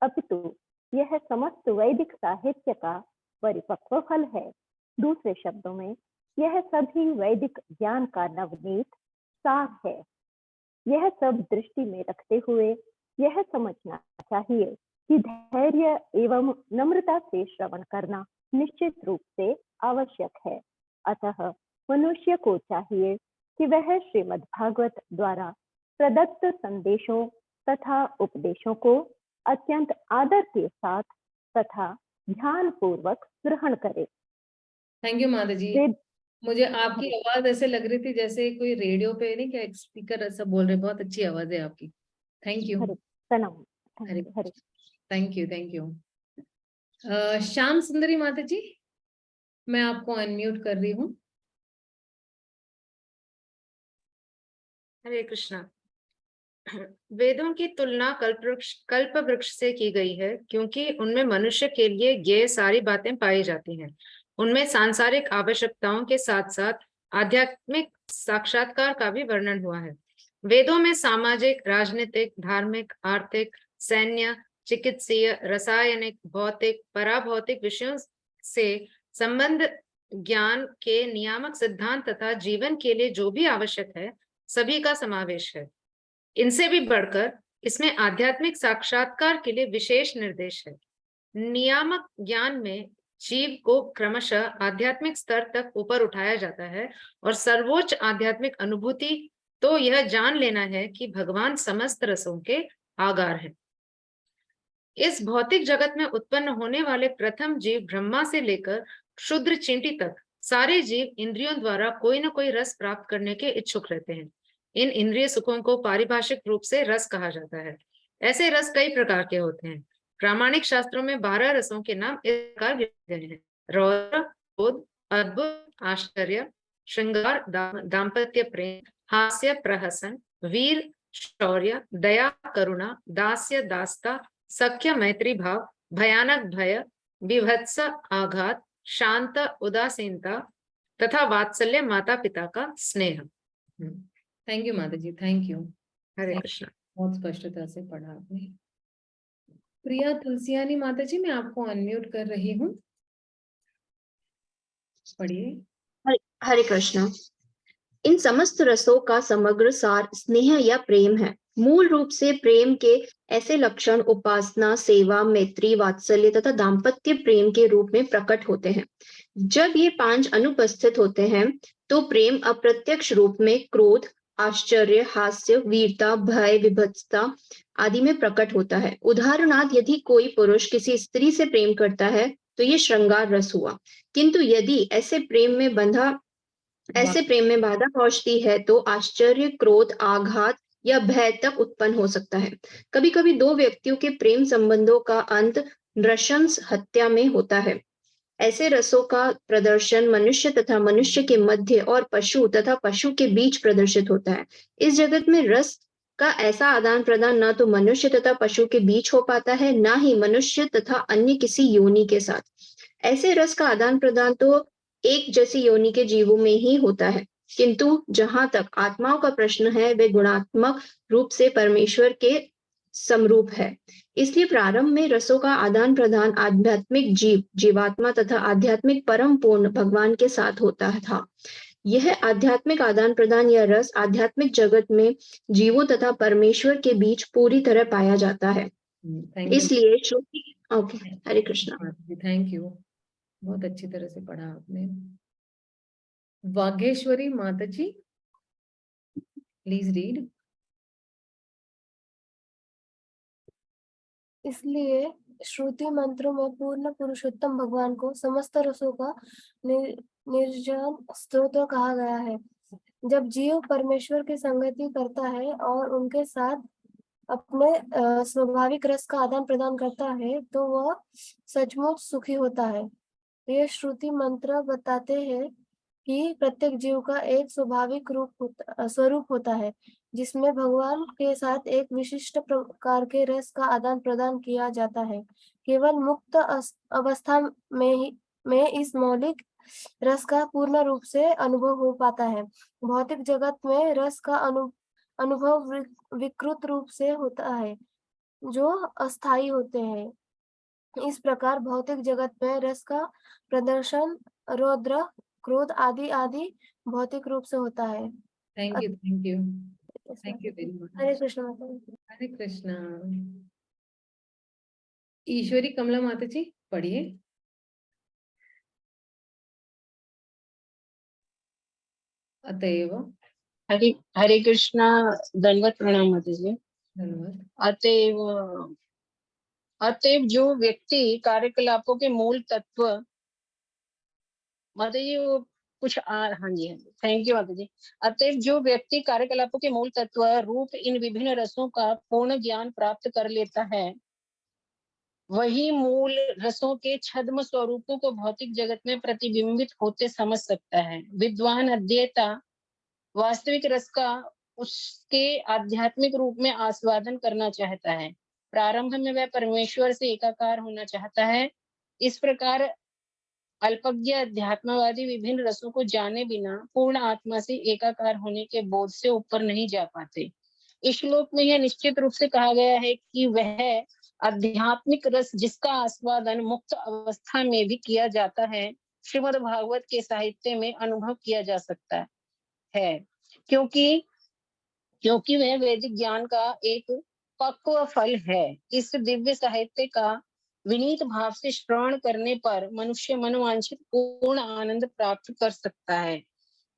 [SPEAKER 2] अपितु यह समस्त वैदिक साहित्य का परिपक्व फल है। दूसरे शब्दों में यह सभी वैदिक ज्ञान का नवनीत सार है। यह सब दृष्टि में रखते हुए यह समझना चाहिए कि धैर्य एवं नम्रता से श्रवण करना निश्चित रूप से आवश्यक है। अतः मनुष्य को चाहिए कि वह श्रीमद् भागवत द्वारा प्रदत्त संदेशों तथा उपदेशों को अत्यंत आदर के साथ तथा ध्यान पूर्वक ग्रहण करे।
[SPEAKER 1] थैंक यू माता जी। मुझे आपकी आवाज ऐसे लग रही थी जैसे कोई रेडियो पे नहीं, क्या एक स्पीकर ऐसा बोल रहे। बहुत अच्छी आवाज है आपकी। Thank you.
[SPEAKER 2] प्रणाम।
[SPEAKER 1] Thank you, thank you. Shyam Sundari माता जी, मैं आपको अनम्यूट कर रही हूँ।
[SPEAKER 3] हरे कृष्णा। वेदों की तुलना कल्प वृक्ष से की गई है, क्योंकि उनमें मनुष्य के लिए ये सारी बातें पाई जाती हैं। उनमें सांसारिक आवश्यकताओं के साथ साथ आध्यात्मिक साक्षात्कार का भी वर्णन हुआ है। वेदों में सामाजिक, राजनीतिक, धार्मिक, आर्थिक, सैन्य, चिकित्सीय, रासायनिक, भौतिक, पराभौतिक विषयों से संबंध, ज्ञान के नियामक सिद्धांत तथा जीवन के लिए जो भी आवश्यक है सभी का समावेश है। इनसे भी बढ़कर इसमें आध्यात्मिक साक्षात्कार के लिए विशेष निर्देश है। नियामक ज्ञान में जीव को क्रमशः आध्यात्मिक स्तर तक ऊपर उठाया जाता है और सर्वोच्च आध्यात्मिक अनुभूति तो यह जान लेना है कि भगवान समस्त रसों के आगार है। इस भौतिक जगत में उत्पन्न होने वाले प्रथम जीव ब्रह्मा से लेकर क्षुद्र चींटी तक सारे जीव इंद्रियों द्वारा कोई न कोई रस प्राप्त करने के इच्छुक रहते हैं। इन इंद्रिय सुखों को पारिभाषिक रूप से रस कहा जाता है। ऐसे रस कई प्रकार के होते हैं। प्रामाणिक शास्त्रों में 12 रसों के नाम इस प्रकार दिए गए हैं: रौद्र, क्रोध, अद्भुत, आश्चर्य, श्रृंगार, दाम्पत्य प्रेम, हास्य, प्रहसन, वीर, शौर्य, दया, करुणा, दास्य, दास्ता, सख्य, मैत्री भाव, भयानक भय, विभत्स, आघात, शांत, उदासीनता तथा वात्सल्य, माता पिता का स्नेह।
[SPEAKER 1] थैंक यू माता जी, थैंक यू।
[SPEAKER 3] हरे कृष्ण।
[SPEAKER 1] बहुत स्पष्टता से पढ़ा आपने। प्रिया तुलसियानी माता जी, मैं आपको अनम्यूट कर रही हूँ, पढ़िए।
[SPEAKER 4] हरे कृष्ण। इन समस्त रसों का समग्र सार स्नेह या प्रेम है। मूल रूप से प्रेम के ऐसे लक्षण उपासना, सेवा, मैत्री, वात्सल्य तथा दाम्पत्य प्रेम के रूप में प्रकट होते हैं। जब ये 5 अनुपस्थित होते हैं तो प्रेम अप्रत्यक्ष रूप में क्रोध, आश्चर्य, हास्य, वीरता, भय, विभत्सता आदि में प्रकट होता है। उदाहरणार्थ, यदि कोई पुरुष किसी स्त्री से प्रेम करता है तो ये श्रृंगार रस हुआ, किंतु यदि ऐसे प्रेम में बाधा पहुंचती है तो आश्चर्य, क्रोध, आघात या भय तक उत्पन्न हो सकता है। कभी कभी 2 व्यक्तियों के प्रेम संबंधों का अंत नृशंस हत्या में होता है। ऐसे रसों का प्रदर्शन मनुष्य तथा मनुष्य के मध्य और पशु तथा पशु के बीच प्रदर्शित होता है। इस जगत में रस का ऐसा आदान प्रदान न तो मनुष्य तथा पशु के बीच हो पाता है, न ही मनुष्य तथा अन्य किसी योनि के साथ। ऐसे रस का आदान प्रदान तो एक जैसी योनि के जीवों में ही होता है, किंतु जहां तक आत्माओं का प्रश्न है, वे गुणात्मक रूप से परमेश्वर के समरूप है। इसलिए प्रारंभ में रसों का आदान प्रदान आध्यात्मिक जीवात्मा तथा आध्यात्मिक परम पूर्ण भगवान के साथ होता था। यह आध्यात्मिक आदान प्रदान या रस आध्यात्मिक जगत में जीवों तथा परमेश्वर के बीच पूरी तरह पाया जाता है। इसलिए Shruti okay, Hare Krishna.
[SPEAKER 1] Thank you, बहुत अच्छी तरह से पढ़ा आपने। वाघेश्वरी माता जी, प्लीज रीड।
[SPEAKER 5] इसलिए श्रुति मंत्रों में पूर्ण पुरुषोत्तम भगवान को समस्त रसों का निर्जन स्रोत कहा गया है। जब जीव परमेश्वर की संगति करता है और उनके साथ अपने स्वाभाविक रस का आदान प्रदान करता है तो वह सचमुच सुखी होता है। ये श्रुति मंत्र बताते हैं कि प्रत्येक जीव का एक स्वाभाविक स्वरूप होता है जिसमें भगवान के साथ एक विशिष्ट प्रकार के रस का आदान प्रदान किया जाता है। केवल मुक्त अवस्था में इस मौलिक रस का पूर्ण रूप से अनुभव हो पाता है। भौतिक जगत में रस का अनुभव विकृत रूप से होता है जो अस्थायी होते हैं। इस प्रकार भौतिक जगत में रस का प्रदर्शन रौद्र, क्रोध आदि आदि भौतिक रूप से होता है।
[SPEAKER 1] Thank you, thank you, thank you very much.
[SPEAKER 5] Hare Krishna माता।
[SPEAKER 1] हरे कृष्णा। ईश्वरी कमला माता जी, पढ़िए। अतएव,
[SPEAKER 6] हरे कृष्णा, दंडवत प्रणाम माता जी।
[SPEAKER 1] धन्यवाद।
[SPEAKER 6] अतएव जो व्यक्ति कार्यकलापों के मूल तत्व, माता जी वो कुछ हाँ जी, थैंक यू माता जी। अतएव जो व्यक्ति कार्यकलापों के मूल तत्व रूप इन विभिन्न रसों का पूर्ण ज्ञान प्राप्त कर लेता है, वही मूल रसों के छद्म स्वरूपों को भौतिक जगत में प्रतिबिंबित होते समझ सकता है। विद्वान अध्येता वास्तविक रस का उसके आध्यात्मिक रूप में आस्वादन करना चाहता है। प्रारंभ में वह परमेश्वर से एकाकार होना चाहता है। इस प्रकार अल्पज्ञ अध्यात्मवादी विभिन्न रसों को जाने बिना पूर्ण आत्मा से एकाकार होने के बोध से ऊपर नहीं जा पाते। इस श्लोक में यह निश्चित रूप से कहा गया है कि वह आध्यात्मिक रस जिसका आस्वादन मुक्त अवस्था में भी किया जाता है, श्रीमद् भागवत के साहित्य में अनुभव किया जा सकता है, क्योंकि वह वैदिक ज्ञान का एक पक्व फल है। इस दिव्य साहित्य का विनीत भाव से श्रवण करने पर मनुष्य मनोवांछित पूर्ण आनंद प्राप्त कर सकता है,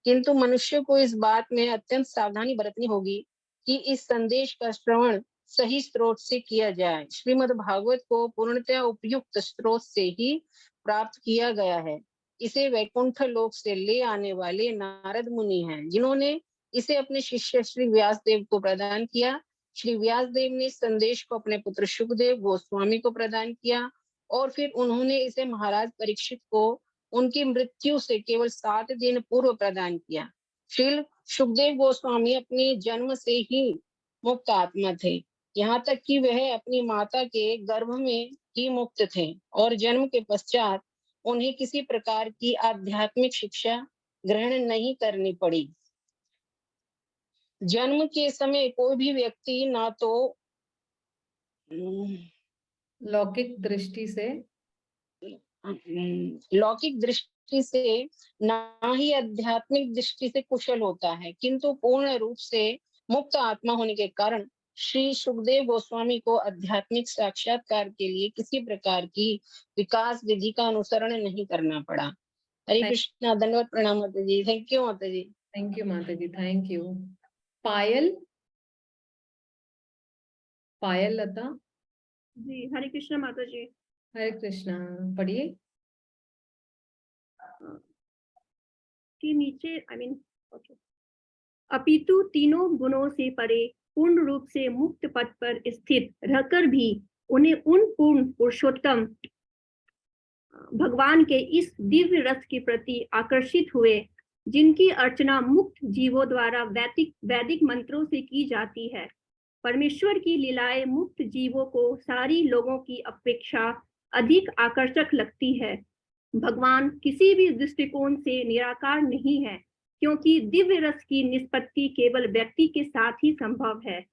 [SPEAKER 6] किंतु मनुष्य को इस बात में अत्यंत सावधानी बरतनी होगी कि इस संदेश का श्रवण सही स्रोत से किया जाए। श्रीमद् भागवत को पूर्णतः उपयुक्त स्रोत से ही प्राप्त किया गया है। इसे वैकुंठ लोक से ले आने वाले नारद मुनि हैं, जिन्होंने इसे अपने शिष्य श्री व्यासदेव को प्रदान किया। श्री व्यासदेव ने इस संदेश को अपने पुत्र सुखदेव गोस्वामी को प्रदान किया और फिर उन्होंने इसे महाराज परीक्षित को उनकी मृत्यु से केवल 7 दिन पूर्व प्रदान किया। श्री सुखदेव गोस्वामी अपने जन्म से ही मुक्त आत्मा थे, यहाँ तक कि वह अपनी माता के गर्भ में ही मुक्त थे और जन्म के पश्चात उन्हें किसी प्रकार की आध्यात्मिक शिक्षा ग्रहण नहीं करनी पड़ी। जन्म के समय कोई भी व्यक्ति ना तो
[SPEAKER 1] लौकिक दृष्टि से ना ही आध्यात्मिक दृष्टि से कुशल होता है, किंतु पूर्ण रूप से मुक्त आत्मा होने के कारण
[SPEAKER 6] श्री सुखदेव गोस्वामी को आध्यात्मिक साक्षात्कार के लिए किसी प्रकार की विकास विधि का अनुसरण नहीं करना पड़ा। हरे कृष्णा, धन्यवाद, प्रणाम माता जी। थैंक यू माता जी।
[SPEAKER 1] थैंक यू माता जी, थैंक यू। पायल, पायल लता
[SPEAKER 7] जी, हरे कृष्णा माता जी।
[SPEAKER 1] हरे कृष्णा, पढ़िए।
[SPEAKER 7] के नीचे ओके। अपितु तीनों गुणों से परे पूर्ण रूप से मुक्त पद पर स्थित रहकर भी उन्हें उन पूर्ण पुरुषोत्तम भगवान के इस दिव्य रस के प्रति आकर्षित हुए जिनकी अर्चना मुक्त जीवों द्वारा वैदिक मंत्रों से की जाती है। परमेश्वर की लीलाएं मुक्त जीवों को सारी लोगों की अपेक्षा अधिक आकर्षक लगती है। भगवान किसी भी दृष्टिकोण से निराकार नहीं है, क्योंकि दिव्य रस की निष्पत्ति केवल व्यक्ति के साथ ही संभव है।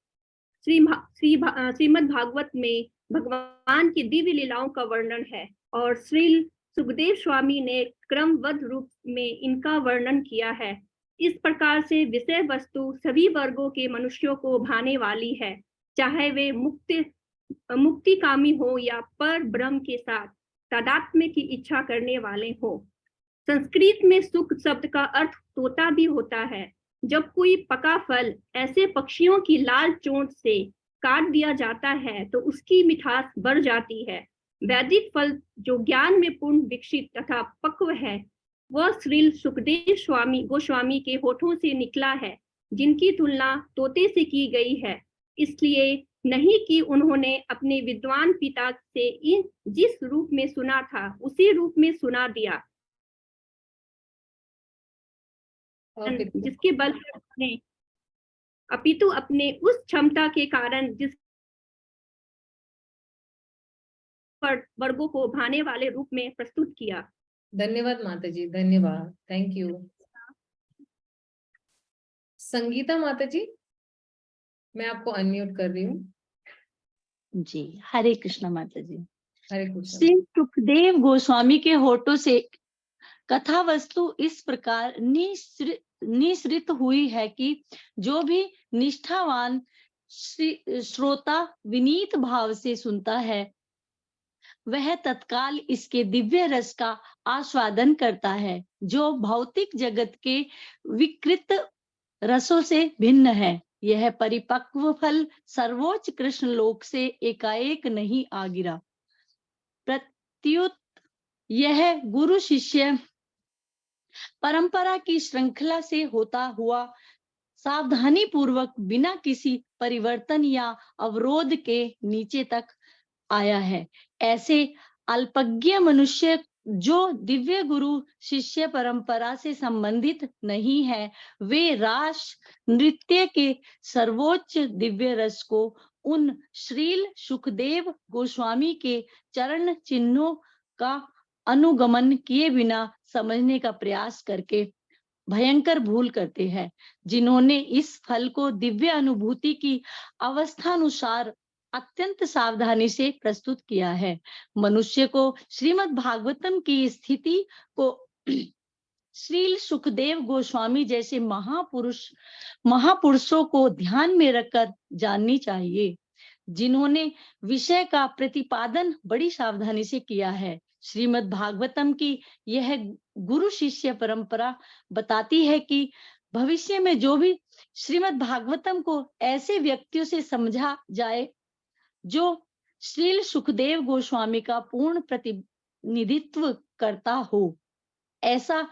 [SPEAKER 7] श्रीमद् भागवत में भगवान की दिव्य लीलाओं का वर्णन है और श्री सुखदेव स्वामी ने क्रमबद्ध रूप में इनका वर्णन किया है। इस प्रकार से विषय वस्तु सभी वर्गों के मनुष्यों को भाने वाली है, चाहे वे मुक्तिकामी हो या पर ब्रह्म के साथ तादात्म्य की इच्छा करने वाले हो। संस्कृत में सुख शब्द का अर्थ तोता भी होता है। जब कोई पका फल ऐसे पक्षियों की लाल चोंच से काट दिया जाता है तो उसकी मिठास बढ़ जाती है। वैदिक फल जो ज्ञान में पूर्ण विकसित तथा पक्व है, वह श्री सुखदेव गोस्वामी के होठों से निकला है, जिनकी तुलना तोते से की गई है। इसलिए नहीं कि उन्होंने अपने विद्वान पिता से जिस रूप में सुना था उसी रूप में सुना दिया, जिसके बल पर अपितु अपने उस क्षमता के कारण जिस वर्गों को भाने वाले रूप में प्रस्तुत किया।
[SPEAKER 1] धन्यवाद माता जी, धन्यवाद, थैंक यू। संगीता माता जी, मैं आपको अनम्यूट कर रही हूँ।
[SPEAKER 8] जी, हरे कृष्णा माता जी।
[SPEAKER 1] हरे कृष्णा।
[SPEAKER 8] श्री सुखदेव गोस्वामी के होठों से कथा वस्तु इस प्रकार निश्रित हुई है कि जो भी निष्ठावान श्रोता विनीत भाव से सुनता है, वह तत्काल इसके दिव्य रस का आस्वादन करता है, जो भौतिक जगत के विकृत रसों से भिन्न है। यह परिपक्व फल सर्वोच्च कृष्ण लोक से एकाएक नहीं आ गिरा, प्रत्युत यह गुरु शिष्य परंपरा की श्रृंखला से होता हुआ सावधानी पूर्वक बिना किसी परिवर्तन या अवरोध के नीचे तक आया है। ऐसे अल्पज्ञ मनुष्य जो दिव्य गुरु शिष्य परंपरा से संबंधित नहीं है, वे रास नृत्य के सर्वोच्च दिव्य रस को उन श्रील सुखदेव गोस्वामी के चरण चिन्हों का अनुगमन किए बिना समझने का प्रयास करके भयंकर भूल करते हैं, जिन्होंने इस फल को दिव्य अनुभूति की अवस्थानुसार अत्यंत सावधानी से प्रस्तुत किया है। मनुष्य को श्रीमद् भागवतम की स्थिति को श्रील सुखदेव गोस्वामी जैसे महापुरुषों को ध्यान में रखकर जाननी चाहिए, जिन्होंने विषय का प्रतिपादन बड़ी सावधानी से किया है। श्रीमद् भागवतम की यह गुरु शिष्य परंपरा बताती है कि भविष्य में जो भी श्रीमद् भागवतम को ऐसे व्यक्तियों से समझा जाए जो श्रील सुखदेव गोस्वामी का पूर्ण प्रतिनिधित्व करता हो, ऐसा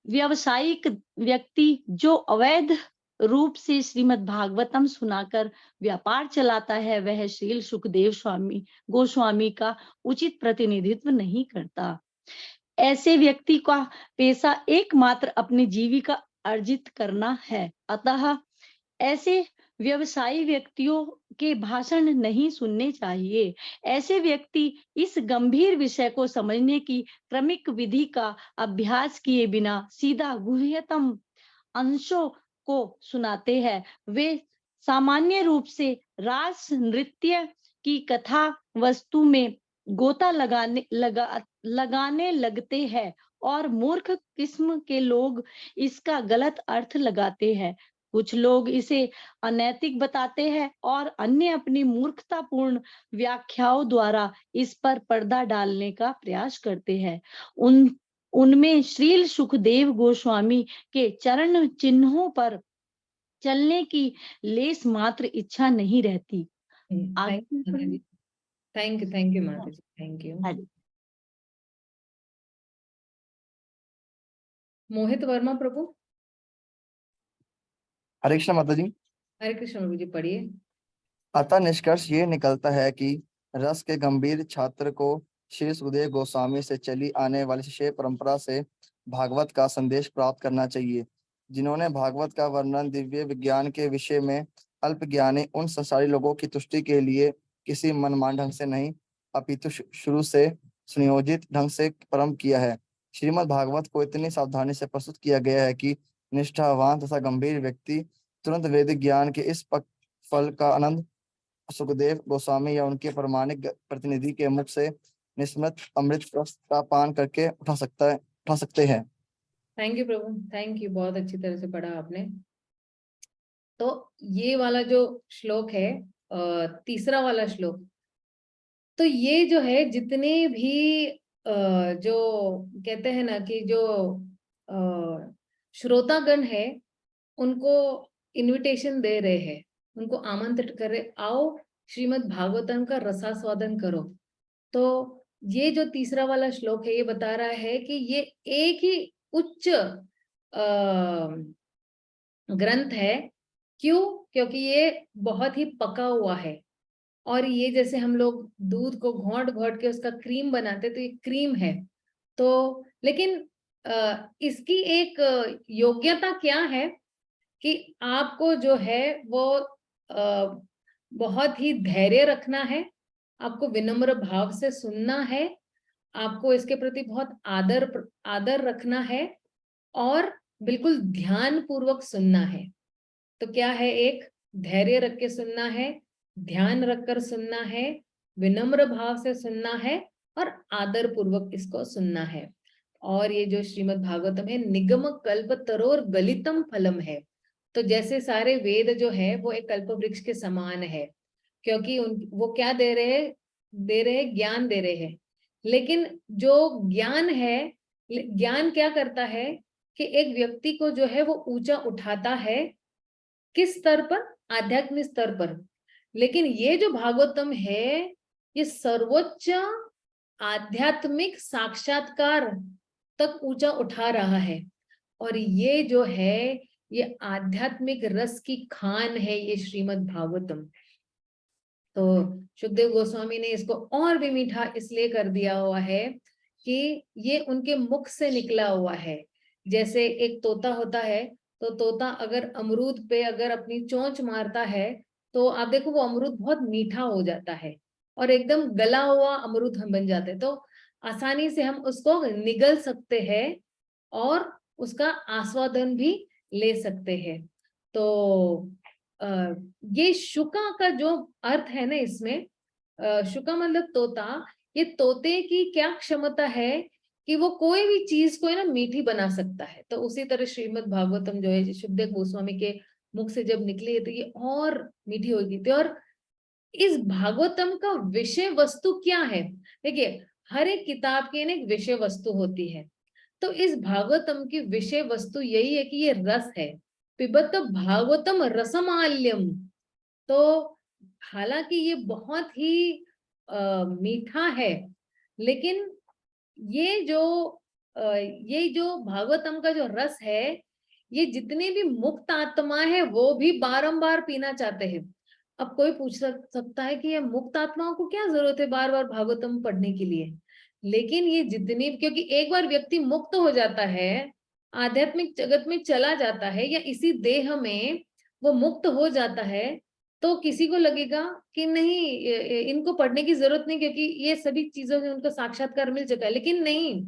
[SPEAKER 8] व्यावसायिक व्यक्ति जो अवैध रूप से श्रीमद् भागवतम सुनाकर व्यापार चलाता है, वह श्रील सुखदेव गोस्वामी का उचित प्रतिनिधित्व नहीं करता। ऐसे व्यक्ति का पेशा एकमात्र अपनी जीविका अर्जित करना है, अतः ऐसे व्यवसायी व्यक्तियों के भाषण नहीं सुनने चाहिए। ऐसे व्यक्ति इस गंभीर विषय को समझने की क्रमिक विधि का अभ्यास किए बिना सीधा गुह्यतम अंशों को सुनाते हैं। वे सामान्य रूप से रास नृत्य की कथा वस्तु में गोता लगाने लगते हैं और मूर्ख किस्म के लोग इसका गलत अर्थ लगाते हैं। कुछ लोग इसे अनैतिक बताते हैं और अन्य अपनी मूर्खतापूर्ण व्याख्याओं द्वारा इस पर पर्दा डालने का प्रयास करते हैं। उनमें श्रील सुखदेव गोस्वामी के चरण चिन्हों पर चलने की लेस मात्र इच्छा नहीं रहती।
[SPEAKER 1] थैंक यू माता जी, थैंक यू माता जी, थैंक यू।
[SPEAKER 8] हरे
[SPEAKER 1] मोहित वर्मा प्रभु।
[SPEAKER 9] हरे कृष्ण माता जी।
[SPEAKER 1] हरे कृष्ण प्रभु जी, पढ़िए।
[SPEAKER 9] अतः निष्कर्ष ये निकलता है कि रस के गंभीर छात्र को श्री सुखदेव गोस्वामी से चली आने वाली शिष्य परंपरा से भागवत का संदेश प्राप्त करना चाहिए, जिन्होंने भागवत का वर्णन दिव्य विज्ञान के विषय में अल्प ज्ञानी उन संसारी लोगों की तुष्टि के लिए किसी मनमान ढंग से नहीं, अपितु शुरू से सुनियोजित ढंग से प्रारंभ किया है। श्रीमद् भागवत को इतनी सावधानी से प्रस्तुत किया गया है कि निष्ठावान तथा गंभीर व्यक्ति तुरंत वैदिक ज्ञान के इस फल का आनंद सुखदेव गोस्वामी या उनके प्रमाणिक प्रतिनिधि के मुख से निस्मृत अमृत रस का पान करके उठा सकते हैं।
[SPEAKER 1] Thank you Prabhu, thank you, बहुत अच्छी तरह से पढ़ा आपने। तो ये वाला जो श्लोक है, तीसरा वाला श्लोक, तो ये जो है जितने भी जो कहते हैं ना कि जो श्रोतागण है उनको इनविटेशन दे रहे हैं, उनको आमंत्रित कर रहे, आओ श्रीमद् भागवतम का रसास्वादन करो। तो ये जो तीसरा वाला श्लोक है ये बता रहा है कि ये एक ही उच्च ग्रंथ है। क्यों? क्योंकि ये बहुत ही पका हुआ है, और ये जैसे हम लोग दूध को घोंट घोंट के उसका क्रीम बनाते, तो ये क्रीम है। तो लेकिन इसकी एक योग्यता क्या है कि आपको जो है वो बहुत ही धैर्य रखना है, आपको विनम्र भाव से सुनना है, आपको इसके प्रति बहुत आदर रखना है, और बिल्कुल ध्यान पूर्वक सुनना है। तो क्या है, एक धैर्य रख के सुनना है, ध्यान रखकर सुनना है, विनम्र भाव से सुनना है, और आदर पूर्वक इसको सुनना है। और ये जो श्रीमद् भागवतम है, निगम कल्प तरोर गलितम फलम है। तो जैसे सारे वेद जो है वो एक कल्प वृक्ष के समान है, क्योंकि वो क्या दे रहे हैं, ज्ञान दे रहे हैं। लेकिन जो ज्ञान है, ज्ञान क्या करता है कि एक व्यक्ति को जो है वो ऊंचा उठाता है, किस स्तर पर? आध्यात्मिक स्तर पर। लेकिन ये जो भागवतम है ये सर्वोच्च आध्यात्मिक साक्षात्कार तक ऊंचा उठा रहा है। और ये जो है ये आध्यात्मिक रस की खान है, ये श्रीमद् भागवतम। तो सुखदेव गोस्वामी ने इसको और भी मीठा इसलिए कर दिया हुआ है कि ये उनके मुख से निकला हुआ है। जैसे एक तोता होता है, तो तोता अगर अमरूद पे अगर अपनी चोंच मारता है तो आप देखो वो अमरूद बहुत मीठा हो जाता है और एकदम गला हुआ अमरूद हम बन जाते हैं। तो आसानी से हम उसको निगल सकते हैं और उसका आस्वादन भी ले सकते हैं। तो ये शुका का जो अर्थ है ना इसमें, शुका मतलब तोता। ये तोते की क्या क्षमता है कि वो कोई भी चीज को है ना मीठी बना सकता है। तो उसी तरह श्रीमद् भागवतम जो है सुखदेव गोस्वामी के मुख से जब निकली तो ये और मीठी हो गई थी। और इस भागवतम का विषय वस्तु क्या है? देखिए, हर एक किताब की एक विषय वस्तु होती है। तो इस भागवतम की विषय वस्तु यही है कि ये रस है। पिबत भागवतम रसमाल्यम। तो हालांकि ये बहुत ही मीठा है, लेकिन ये जो भागवतम का जो रस है, ये जितने भी मुक्त आत्मा है वो भी बारंबार पीना चाहते हैं। अब कोई पूछ सकता है कि ये मुक्त आत्माओं को क्या जरूरत है बार बार भागवतम पढ़ने के लिए? लेकिन ये जितने, क्योंकि एक बार व्यक्ति मुक्त हो जाता है, आध्यात्मिक जगत में चला जाता है, या इसी देह में वो मुक्त हो जाता है, तो किसी को लगेगा कि नहीं इनको पढ़ने की जरूरत नहीं, क्योंकि ये सभी चीजों से उनको साक्षात्कार मिल चुका है। लेकिन नहीं,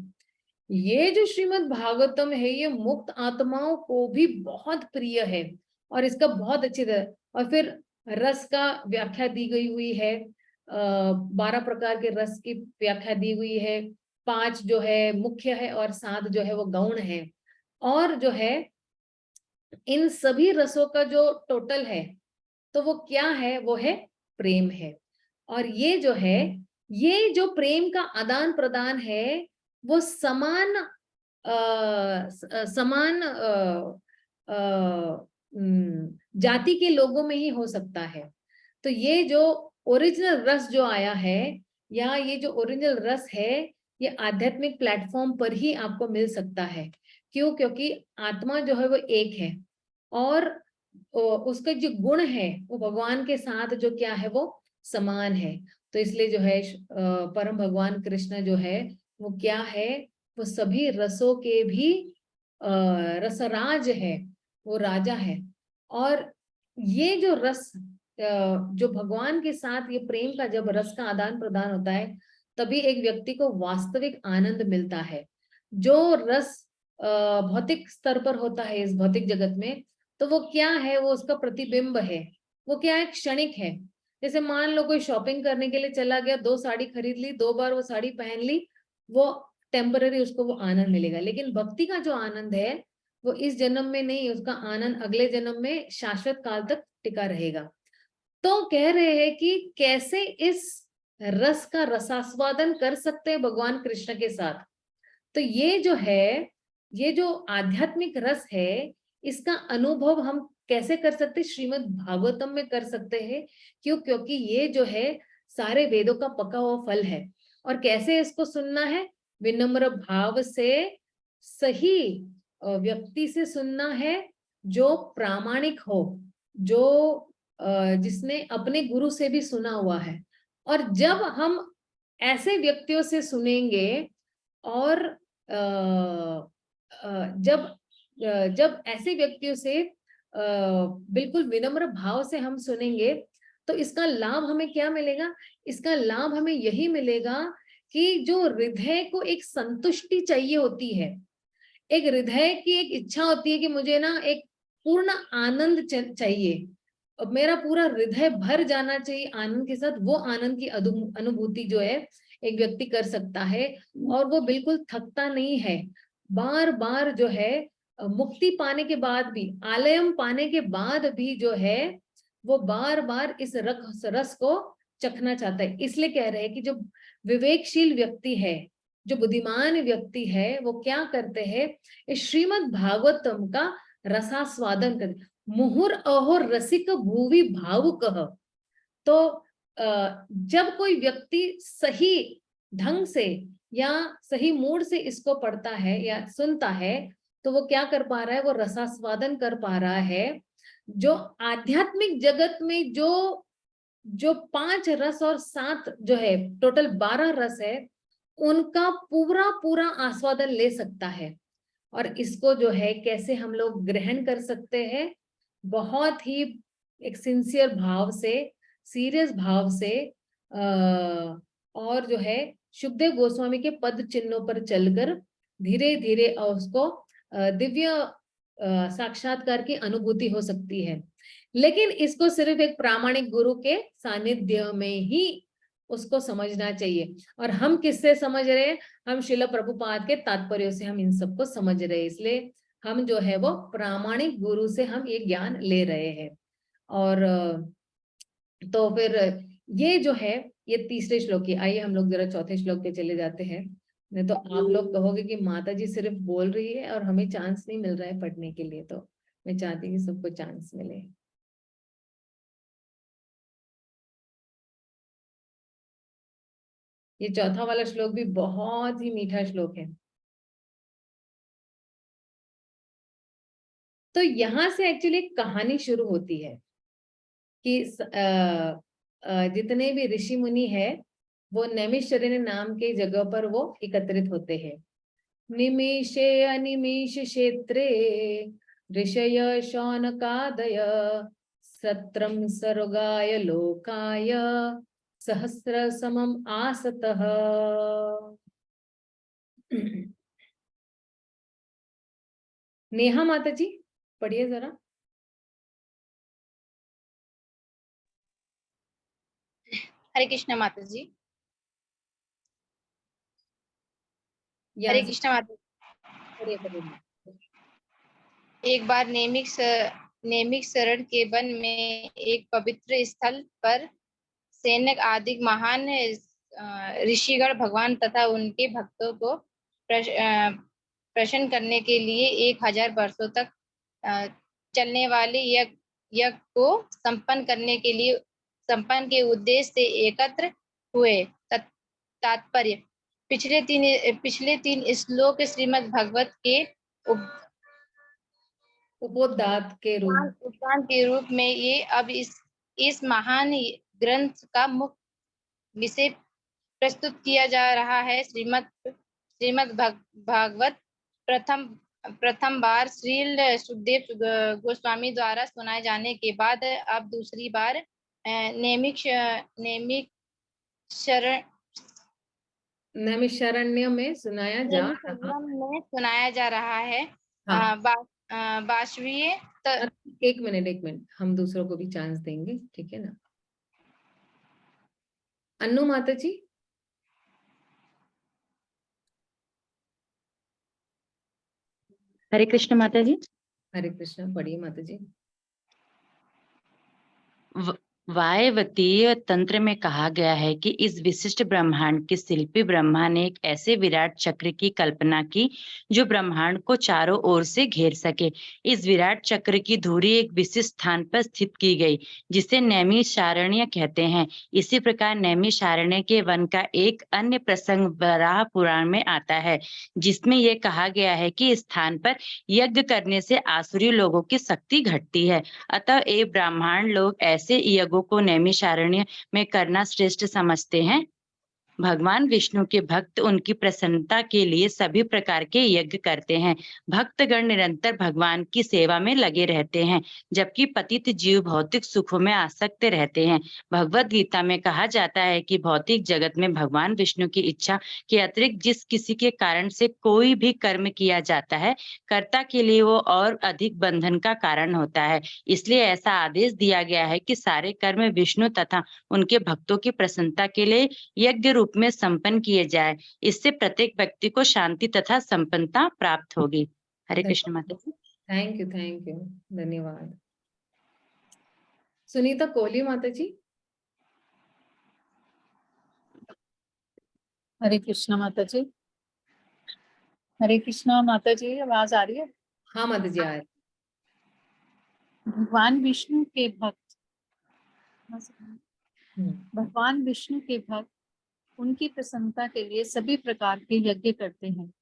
[SPEAKER 1] ये जो श्रीमद् भागवतम है ये मुक्त आत्माओं को भी बहुत प्रिय है, और इसका बहुत अच्छी तरह, और फिर रस का व्याख्या दी गई हुई है। 12 प्रकार के रस की व्याख्या दी हुई है। 5 जो है मुख्य है और 7 जो है वो गौण है। और जो है इन सभी रसों का जो टोटल है तो वो क्या है, वो है प्रेम है। और ये जो है, ये जो प्रेम का आदान प्रदान है वो समान समान जाति के लोगों में ही हो सकता है। तो ये जो ओरिजिनल रस जो आया है, या ये जो ओरिजिनल रस है, ये आध्यात्मिक प्लेटफॉर्म पर ही आपको मिल सकता है। क्यों? क्योंकि आत्मा जो है वो एक है, और उसका जो गुण है वो भगवान के साथ जो क्या है, वो समान है। तो इसलिए जो है परम भगवान कृष्ण जो है वो क्या है, वो सभी रसों के भी रसराज है, वो राजा है। और ये जो रस जो भगवान के साथ ये प्रेम का जब रस का आदान प्रदान होता है, तभी एक व्यक्ति को वास्तविक आनंद मिलता है। जो रस भौतिक स्तर पर होता है इस भौतिक जगत में, तो वो क्या है, वो उसका प्रतिबिंब है, वो क्या है, क्षणिक है। जैसे मान लो कोई शॉपिंग करने के लिए चला गया, 2 साड़ी खरीद ली, 2 बार वो साड़ी पहन ली, वो टेम्पररी उसको वो आनंद मिलेगा। लेकिन भक्ति का जो आनंद है वो इस जन्म में नहीं, उसका आनंद अगले जन्म में शाश्वत काल तक टिका रहेगा। तो कह रहे हैं कि कैसे इस रस का रसास्वादन कर सकते हैं भगवान कृष्ण के साथ। तो ये जो है, ये जो आध्यात्मिक रस है, इसका अनुभव हम कैसे कर सकते हैं? श्रीमद् भागवतम में कर सकते हैं। क्यों? क्योंकि ये जो है सारे वेदों का पका हुआ फल है। और कैसे इसको सुनना है? विनम्र भाव से, सही व्यक्ति से सुनना है, जो प्रामाणिक हो, जो जिसने अपने गुरु से भी सुना हुआ है। और जब हम ऐसे व्यक्तियों से सुनेंगे, और जब ऐसे व्यक्तियों से बिल्कुल विनम्र भाव से हम सुनेंगे, तो इसका लाभ हमें क्या मिलेगा? इसका लाभ हमें यही मिलेगा कि जो हृदय को एक संतुष्टि चाहिए होती है, एक हृदय की एक इच्छा होती है कि मुझे ना एक पूर्ण आनंद चाहिए, मेरा पूरा हृदय भर जाना चाहिए आनंद के साथ। वो आनंद की अनुभूति जो है एक व्यक्ति कर सकता है, और वो बिल्कुल थकता नहीं है। बार बार जो है मुक्ति पाने के बाद भी, आलयम पाने के बाद भी जो है, वो बार बार इस रस को चखना चाहता है। इसलिए कह रहे हैं कि जो विवेकशील व्यक्ति है, जो बुद्धिमान व्यक्ति है, वो क्या करते हैं? इस श्रीमद् भागवतम का रसास्वादन करते। मुहुर अहोर रसिक भूवि भावुकः। तो जब कोई व्यक्ति सही ढंग से या सही मूड से इसको पढ़ता है या सुनता है, तो वो क्या कर पा रहा है? वो रसास्वादन कर पा रहा है। जो आध्यात्मिक जगत में जो 5 रस और 7 जो है, टोटल 12 रस है, उनका पूरा पूरा आस्वादन ले सकता है। और इसको जो है कैसे हम लोग ग्रहण कर सकते हैं? बहुत ही एक सिंसियर भाव से, सीरियस भाव से, और जो है शुकदेव गोस्वामी के पद चिन्हों पर चलकर धीरे धीरे उसको दिव्य साक्षात्कार की अनुभूति हो सकती है। लेकिन इसको सिर्फ एक प्रामाणिक गुरु के सानिध्य में ही उसको समझना चाहिए। और हम किससे समझ रहे हैं? हम श्रील प्रभुपाद के तात्पर्यों से हम इन सबको समझ रहे हैं। इसलिए हम जो है वो प्रामाणिक गुरु से हम ये ज्ञान ले रहे हैं। और तो फिर ये जो है, ये तीसरे श्लोक की। आइए हम लोग जरा चौथे श्लोक पे चले जाते हैं। नहीं तो आप लोग कहोगे कि माता जी सिर्फ बोल रही है और हमें चांस नहीं मिल रहा है पढ़ने के लिए। तो मैं चाहती हूँ कि सबको चांस मिले। ये चौथा वाला श्लोक भी बहुत ही मीठा श्लोक है। तो यहाँ से एक्चुअली कहानी शुरू होती है कि जितने भी ऋषि मुनि है, वो नैमिषारण्य नाम के जगह पर वो एकत्रित होते हैं। निमिषे अनिमिष क्षेत्रे ऋषय शौनकादय सत्रम सर्गाय लोकाय सहस्र समम आसतः। नेहा माता जी पढ़िए जरा।
[SPEAKER 10] हरे कृष्ण माता जी।
[SPEAKER 1] यहाँ
[SPEAKER 10] हरे
[SPEAKER 1] से
[SPEAKER 10] कृष्ण माता जी।
[SPEAKER 1] पढ़िए पढ़िए।
[SPEAKER 10] एक बार नेमिक शरण के वन में एक पवित्र स्थल पर सैनिक आदि महान ऋषिगण भगवान तथा उनके भक्तों को प्रसन्न करने के लिए 1000 वर्षों तक चलने वाले यज्ञ को संपन्न के उद्देश्य से एकत्र हुए। तात्पर्य पिछले तीन श्लोक श्रीमद् भागवत के
[SPEAKER 1] उपोद्घात के रूप
[SPEAKER 10] उद्गान के रूप में ये अब इस महान ग्रंथ का मुख्य विषय प्रस्तुत किया जा रहा है। श्रीमद् भागवत प्रथम बार श्रील सुखदेव गोस्वामी द्वारा सुनाए जाने के बाद अब दूसरी बार
[SPEAKER 1] नैमिषारण्य में सुनाया जा रहा
[SPEAKER 10] है।
[SPEAKER 1] हाँ।
[SPEAKER 10] बाष्पीय
[SPEAKER 1] एक मिनट हम दूसरों को भी चांस देंगे, ठीक है ना। अन्नू माता जी।
[SPEAKER 8] हरे कृष्ण माता जी।
[SPEAKER 1] हरे कृष्ण, पढ़िए माता जी।
[SPEAKER 8] वायवतीय तंत्र में कहा गया है कि इस विशिष्ट ब्रह्मांड के शिल्पी ब्रह्मा ने एक ऐसे विराट चक्र की कल्पना की जो ब्रह्मांड को चारों ओर से घेर सके। इस विराट चक्र की धुरी एक विशिष्ट स्थान पर स्थित की गई जिसे नैमिषारण्य कहते हैं। इसी प्रकार नैमिषारण्य के वन का एक अन्य प्रसंग वराह पुराण में आता है जिसमें यह कहा गया है कि इस स्थान पर यज्ञ करने से आसुरी लोगों की शक्ति घटती है। अतः ये ब्राह्मण लोग ऐसे यज्ञों को नैमिषारण्य में करना श्रेष्ठ समझते हैं। भगवान विष्णु के भक्त उनकी प्रसन्नता के लिए सभी प्रकार के यज्ञ करते हैं। भक्तगण निरंतर भगवान की सेवा में लगे रहते हैं जबकि पतित जीव भौतिक सुखों में आसक्त रहते हैं। भगवत गीता में कहा जाता है कि भौतिक जगत में भगवान विष्णु की इच्छा के अतिरिक्त जिस किसी के कारण से कोई भी कर्म किया जाता है कर्ता के लिए वो और अधिक बंधन का कारण होता है। इसलिए ऐसा आदेश दिया गया है कि सारे कर्म विष्णु तथा उनके भक्तों की प्रसन्नता के लिए यज्ञ रूप में संपन्न किए जाए। इससे प्रत्येक व्यक्ति को शांति तथा संपन्नता प्राप्त होगी। हरे कृष्ण माता जी।
[SPEAKER 1] थैंक यू, धन्यवाद। सुनीता कोहली माता जी।
[SPEAKER 11] हरे कृष्णा माता जी। हरे कृष्णा माता जी, आवाज आ रही है?
[SPEAKER 1] हाँ माता जी, आ रही।
[SPEAKER 11] भगवान विष्णु के भक्त उनकी प्रसन्नता के लिए सभी प्रकार के यज्ञ करते हैं।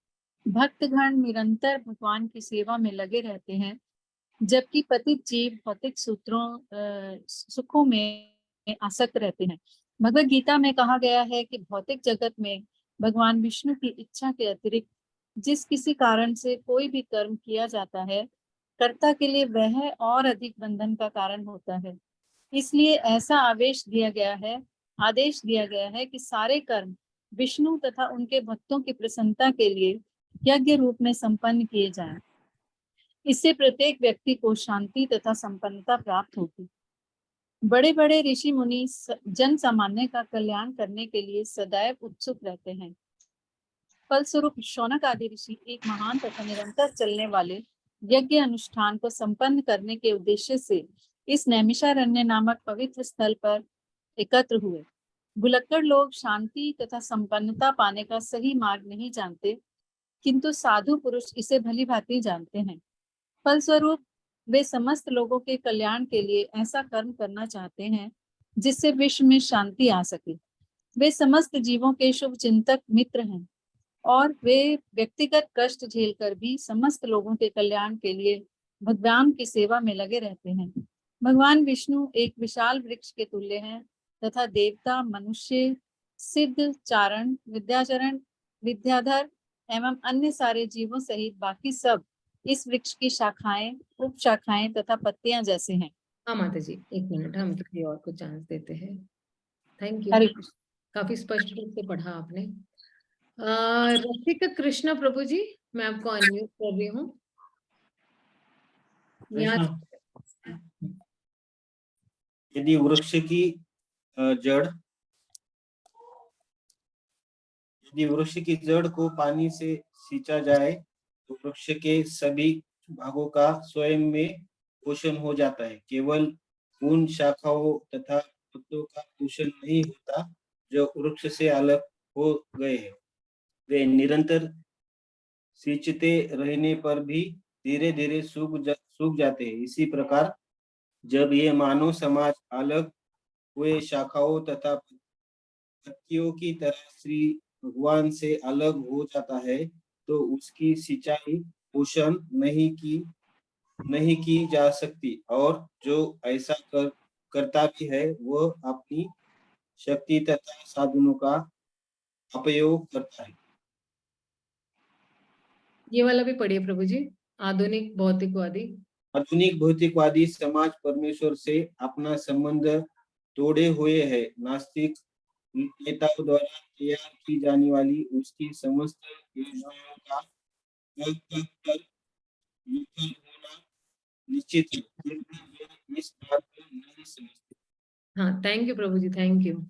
[SPEAKER 11] भक्तगण निरंतर भगवान की सेवा में लगे रहते हैं जबकि पतित जीव भौतिक सुखों में आसक्त रहते हैं। भगवद गीता में कहा गया है कि भौतिक जगत में भगवान विष्णु की इच्छा के अतिरिक्त जिस किसी कारण से कोई भी कर्म किया जाता है कर्ता के लिए वह और अधिक बंधन का कारण होता है। इसलिए ऐसा आदेश दिया गया है कि सारे कर्म विष्णु तथा उनके भक्तों की प्रसन्नता के लिए यज्ञ रूप में संपन्न किए जाएं। इससे प्रत्येक व्यक्ति को शांति तथा संपन्नता प्राप्त होगी। बड़े बड़े ऋषि मुनि जन सामान्य का कल्याण करने के लिए सदैव उत्सुक रहते हैं। फलस्वरूप शौनक आदि ऋषि एक महान तथा निरंतर चलने वाले यज्ञ अनुष्ठान को संपन्न करने के उद्देश्य से इस नैमिषारण्य नामक पवित्र स्थल पर एकत्र हुए। भुलक्कड़ लोग शांति तथा संपन्नता पाने का सही मार्ग नहीं जानते किंतु साधु पुरुष इसे भली भांति जानते हैं। फलस्वरूप वे समस्त लोगों के कल्याण के लिए ऐसा कर्म करना चाहते हैं जिससे विश्व में शांति आ सके। वे समस्त जीवों के शुभ चिंतक मित्र हैं और वे व्यक्तिगत कष्ट झेलकर भी समस्त लोगों के कल्याण के लिए भगवान की सेवा में लगे रहते हैं। भगवान विष्णु एक विशाल वृक्ष के तुल्य हैं तथा देवता, मनुष्य, सिद्ध, चारण, विद्याचरण, विद्याधर एवं अन्य सारे जीवों सहित बाकी सब इस वृक्ष की शाखाएं, उप शाखाएं तथा पत्तियां जैसे हैं।
[SPEAKER 1] हाँ माता जी, एक मिनट, हम किसी और को चांस देते हैं। थैंक यू,
[SPEAKER 11] हरे
[SPEAKER 1] काफी स्पष्ट रूप से पढ़ा आपने। रसिक कृष्ण प्रभु जी, मैं आपको अनम्यूट कर रही हूँ।
[SPEAKER 12] यदि वृक्ष की जड़ को पानी से सींचा जाए तो वृक्ष के सभी भागों का स्वयं में पोषण हो जाता है। केवल उन शाखाओं तथा पत्तों का पोषण नहीं होता जो वृक्ष से अलग हो गए हैं। वे निरंतर सिंचते रहने पर भी धीरे धीरे सूख जाते हैं। इसी प्रकार जब ये मानव समाज अलग हुए शाखाओं तथा पत्तियों की तरह श्री भगवान से अलग हो जाता है, तो उसकी सिंचाई पोषण नहीं की जा सकती, और जो ऐसा करता भी है वह अपनी शक्ति तथा साधनों का अपयोग करता है।
[SPEAKER 1] ये वाला भी पढ़िए प्रभु जी। आधुनिक
[SPEAKER 12] भौतिकवादी समाज परमेश्वर से अपना संबंध तोड़े हुए है। नास्तिक नेताओं द्वारा तैयार की जाने वाली उसकी समस्त योजनाओं का विफल होना निश्चित है, क्योंकि वे इस बात को नहीं समझते।
[SPEAKER 1] हाँ, थैंक यू प्रभु जी, थैंक यू।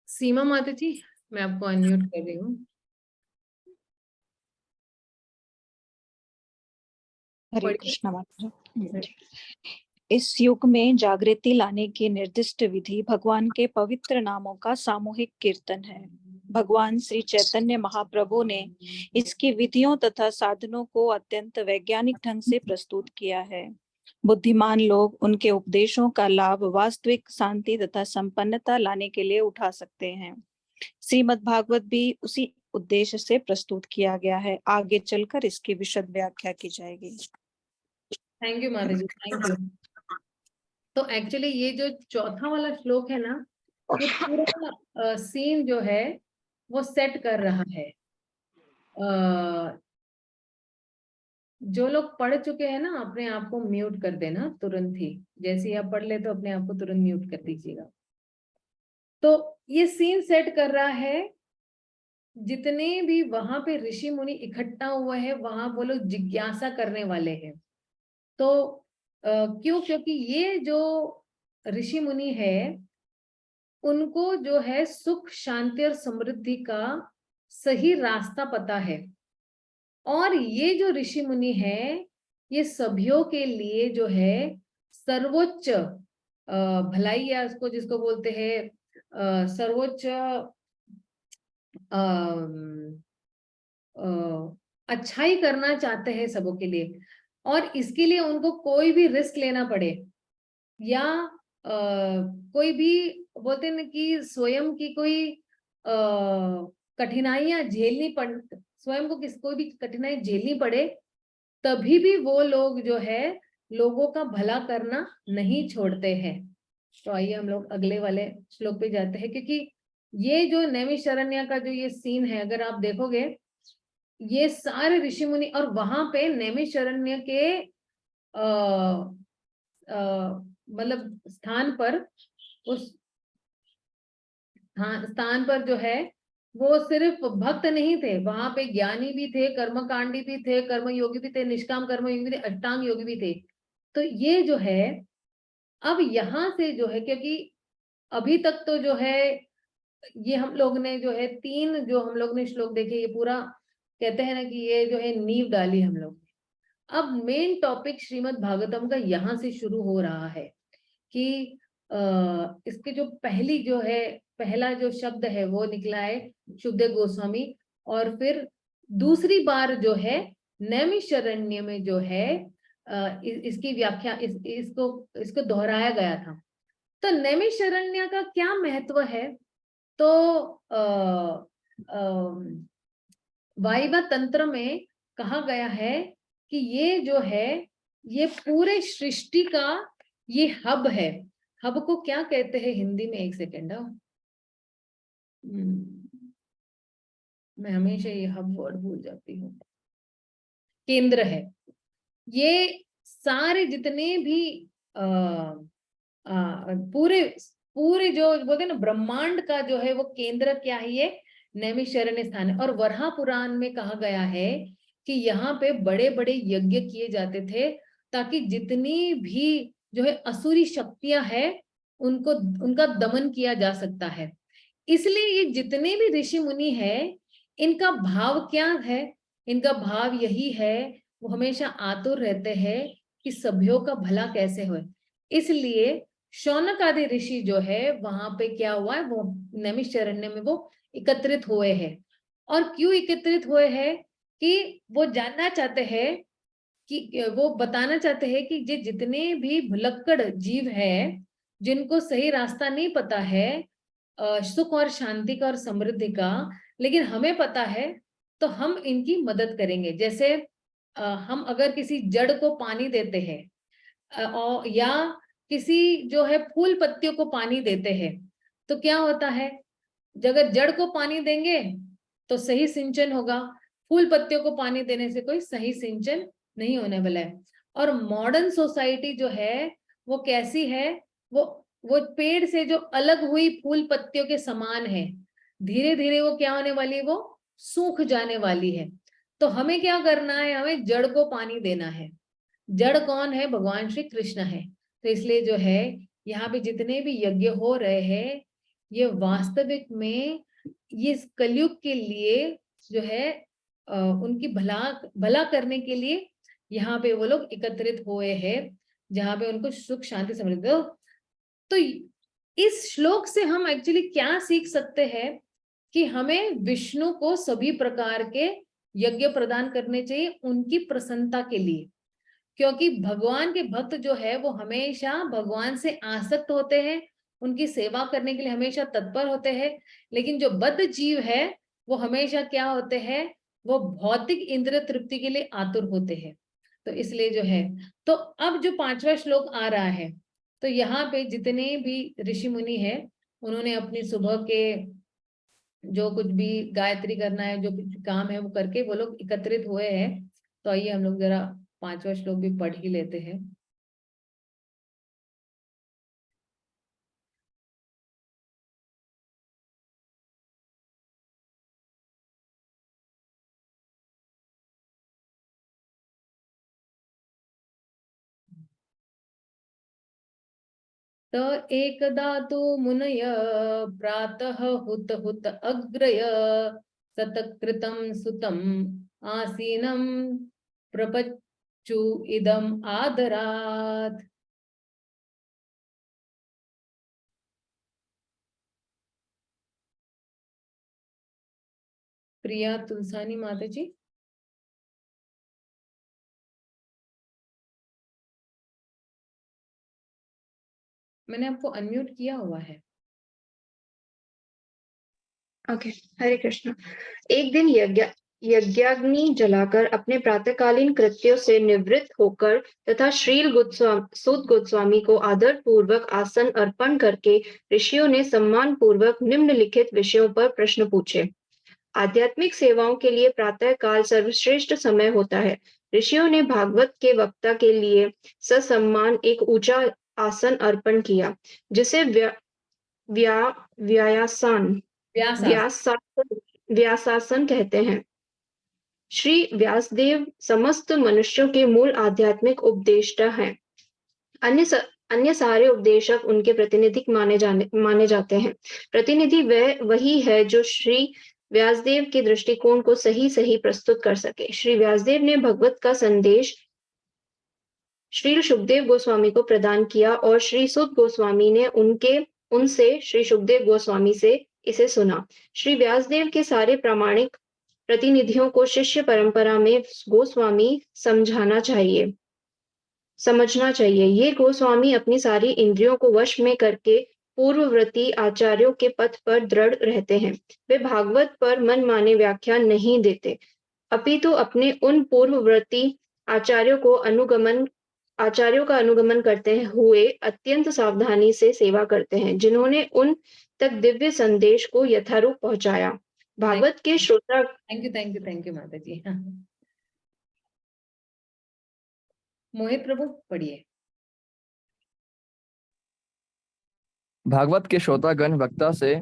[SPEAKER 1] सीमा माता जी, मैं आपको अनम्यूट कर रही हूँ।
[SPEAKER 13] हरे कृष्णा माता जी। इस युग में जागृति लाने की निर्दिष्ट विधि भगवान के पवित्र नामों का सामूहिक कीर्तन है। भगवान श्री चैतन्य महाप्रभु ने इसकी विधियों तथा साधनों को अत्यंत वैज्ञानिक ढंग से प्रस्तुत किया है। बुद्धिमान लोग उनके उपदेशों का लाभ वास्तविक शांति तथा संपन्नता लाने के लिए उठा सकते हैं। श्रीमद् भागवत भी उसी उद्देश्य से प्रस्तुत किया गया है। आगे चलकर इसकी विशद व्याख्या की जाएगी।
[SPEAKER 1] थैंक यू माता जी, थैंक यू। तो एक्चुअली ये जो चौथा वाला श्लोक है ना, ये पूरा सीन जो है वो सेट कर रहा है। जो लोग पढ़ चुके हैं ना, अपने आप को म्यूट कर देना तुरंत ही। जैसे ही आप पढ़ ले तो अपने आप को तुरंत म्यूट कर दीजिएगा। तो ये सीन सेट कर रहा है, जितने भी वहां पे ऋषि मुनि इकट्ठा हुए हैं, वहां वो लोग जिज्ञासा करने वाले हैं। तो क्यों? क्योंकि ये जो ऋषि मुनि है, उनको जो है सुख, शांति और समृद्धि का सही रास्ता पता है। और ये जो ऋषि मुनि है, ये सभ्यों के लिए जो है सर्वोच्च भलाई, या उसको जिसको बोलते हैं सर्वोच्च अच्छाई करना चाहते हैं सबों के लिए। और इसके लिए उनको कोई भी रिस्क लेना पड़े, या कोई भी बोलते हैं ना कि स्वयं की कोई कठिनाइयां झेलनी पड़, स्वयं को कोई भी कठिनाई झेलनी पड़े, तभी भी वो लोग जो है लोगों का भला करना नहीं छोड़ते हैं। तो आइए हम लोग अगले वाले श्लोक पे जाते हैं, क्योंकि ये जो नैमिषारण्य का जो ये सीन है, अगर आप देखोगे, ये सारे ऋषि मुनि, और वहां पे नैमिषारण्य के मतलब स्थान पर, उस स्थान पर जो है वो सिर्फ भक्त नहीं थे, वहां पे ज्ञानी भी थे, कर्मकांडी भी थे, कर्मयोगी भी थे, निष्काम कर्मयोगी भी थे, अष्टांग योगी भी थे। तो ये जो है अब यहाँ से जो है, क्योंकि अभी तक तो जो है ये हम लोग ने जो है तीन जो हम लोग ने श्लोक देखे, ये पूरा कहते हैं ना कि ये जो है नींव डाली हम लोग। अब मेन टॉपिक श्रीमद् भागवतम का यहाँ से शुरू हो रहा है कि इसके जो पहला जो शब्द है वो निकला है शुभदेव गोस्वामी, और फिर दूसरी बार जो है नैमिषारण्य में जो है इसकी व्याख्या इसको दोहराया गया था। तो नैमिषारण्य का क्या महत्व है? तो वाइवा तंत्र में कहा गया है कि ये जो है ये पूरे सृष्टि का ये हब है। हब को क्या कहते हैं हिंदी में? एक सेकेंड, मैं हमेशा ये हब वर्ड भूल जाती हूँ। केंद्र है। ये सारे जितने भी पूरे जो बोलते हैं ना ब्रह्मांड का जो है वो केंद्र क्या है? ये नैमिषारण्य स्थान है। और वराह पुराण में कहा गया है कि यहाँ पे बड़े बड़े यज्ञ किए जाते थे, ताकि जितनी भी जो है असुरी शक्तियां है उनका दमन किया जा सकता है। इसलिए ये जितने भी ऋषि मुनि है, इनका भाव क्या है? इनका भाव यही है, वो हमेशा आतुर रहते हैं कि सभ्यों का भला कैसे हो। इसलिए शौनक आदि ऋषि जो है वहां पे क्या हुआ है, वो नैमिषारण्य में वो एकत्रित हुए हैं। और क्यों एकत्रित हुए हैं? कि वो जानना चाहते हैं, कि वो बताना चाहते हैं कि ये जितने भी भुलक्कड़ जीव है, जिनको सही रास्ता नहीं पता है सुख और शांति का और समृद्धि का, लेकिन हमें पता है, तो हम इनकी मदद करेंगे। जैसे हम अगर किसी जड़ को पानी देते हैं और या किसी जो है फूल पत्तियों को पानी देते हैं, तो क्या होता है, अगर जड़ को पानी देंगे तो सही सिंचन होगा, फूल पत्तियों को पानी देने से कोई सही सिंचन नहीं होने वाला है। और मॉडर्न सोसाइटी जो है वो कैसी है, वो पेड़ से जो अलग हुई फूल पत्तियों के समान है। धीरे धीरे वो क्या होने वाली है, वो सूख जाने वाली है। तो हमें क्या करना है, हमें जड़ को पानी देना है। जड़ कौन है? भगवान श्री कृष्ण है। तो इसलिए जो है यहाँ पे जितने भी यज्ञ हो रहे हैं, ये वास्तविक में ये इस कलयुग के लिए जो है उनकी भला करने के लिए यहाँ पे वो लोग एकत्रित हुए हैं, जहाँ पे उनको सुख शांति समृद्धि। तो इस श्लोक से हम एक्चुअली क्या सीख सकते हैं कि हमें विष्णु को सभी प्रकार के यज्ञ प्रदान करने चाहिए उनकी प्रसन्नता के लिए। क्योंकि भगवान के भक्त जो है वो हमेशा भगवान से आसक्त होते हैं, उनकी सेवा करने के लिए हमेशा तत्पर होते हैं। लेकिन जो बद्ध जीव है वो हमेशा क्या होते हैं, वो भौतिक इंद्रिय तृप्ति के लिए आतुर होते हैं। तो इसलिए जो है, तो अब जो 5वां श्लोक आ रहा है, तो यहाँ पे जितने भी ऋषि मुनि हैं, उन्होंने अपनी सुबह के जो कुछ भी गायत्री करना है, जो कुछ काम है वो करके वो लोग एकत्रित हुए हैं। तो आइए हम लोग जरा 5वां श्लोक भी पढ़ ही लेते हैं। त एकदा तु मुनय प्रातः हुत हुत अग्रय सतकृतं सुतम् आसीनं प्रपच्चु इदम् आदरात्। प्रिया तुलसानी माता जी। मैंने आपको अनम्यूट किया हुआ है।
[SPEAKER 4] ओके, हरे कृष्ण। एक दिन यज्ञाग्नि जलाकर अपने प्रातःकालीन कृत्यों से निवृत्त होकर तथा श्रील सूत गोस्वामी को आदर पूर्वक आसन अर्पण करके ऋषियों ने सम्मान पूर्वक निम्नलिखित विषयों पर प्रश्न पूछे। आध्यात्मिक सेवाओं के लिए प्रातः काल सर्वश्रेष्ठ समय होता है। ऋषियों ने भागवत के वक्ता के लिए ससम्मान एक ऊंचा आसन अर्पण किया, जिसे व्यासासन कहते हैं। श्री व्यासदेव समस्त मनुष्यों के मूल आध्यात्मिक उपदेष्टा हैं। अन्य सारे उपदेशक उनके प्रतिनिधि माने जाते हैं। प्रतिनिधि वही है जो श्री व्यासदेव के दृष्टिकोण को सही प्रस्तुत कर सके। श्री व्यासदेव ने भगवत का संदेश श्री सुखदेव गोस्वामी को प्रदान किया और श्री सुत गोस्वामी ने उनसे श्री सुखदेव गोस्वामी से इसे सुना। श्री व्यासदेव के सारे प्रामाणिक प्रतिनिधियों को शिष्य परंपरा में गोस्वामी समझना चाहिए। ये गोस्वामी अपनी सारी इंद्रियों को वश में करके पूर्ववर्ती आचार्यों के पथ पर दृढ़ रहते हैं। वे भागवत पर मनमाने व्याख्यान नहीं देते, अपितु अपने उन पूर्ववर्ती आचार्यों का अनुगमन करते हुए अत्यंत सावधानी से सेवा करते हैं, जिन्होंने उन तक दिव्य संदेश को यथारूप पहुंचाया। भागवत के श्रोता।
[SPEAKER 1] थैंक यू माता जी। मोहित प्रभु पढ़िए।
[SPEAKER 9] भागवत के श्रोतागण वक्ता से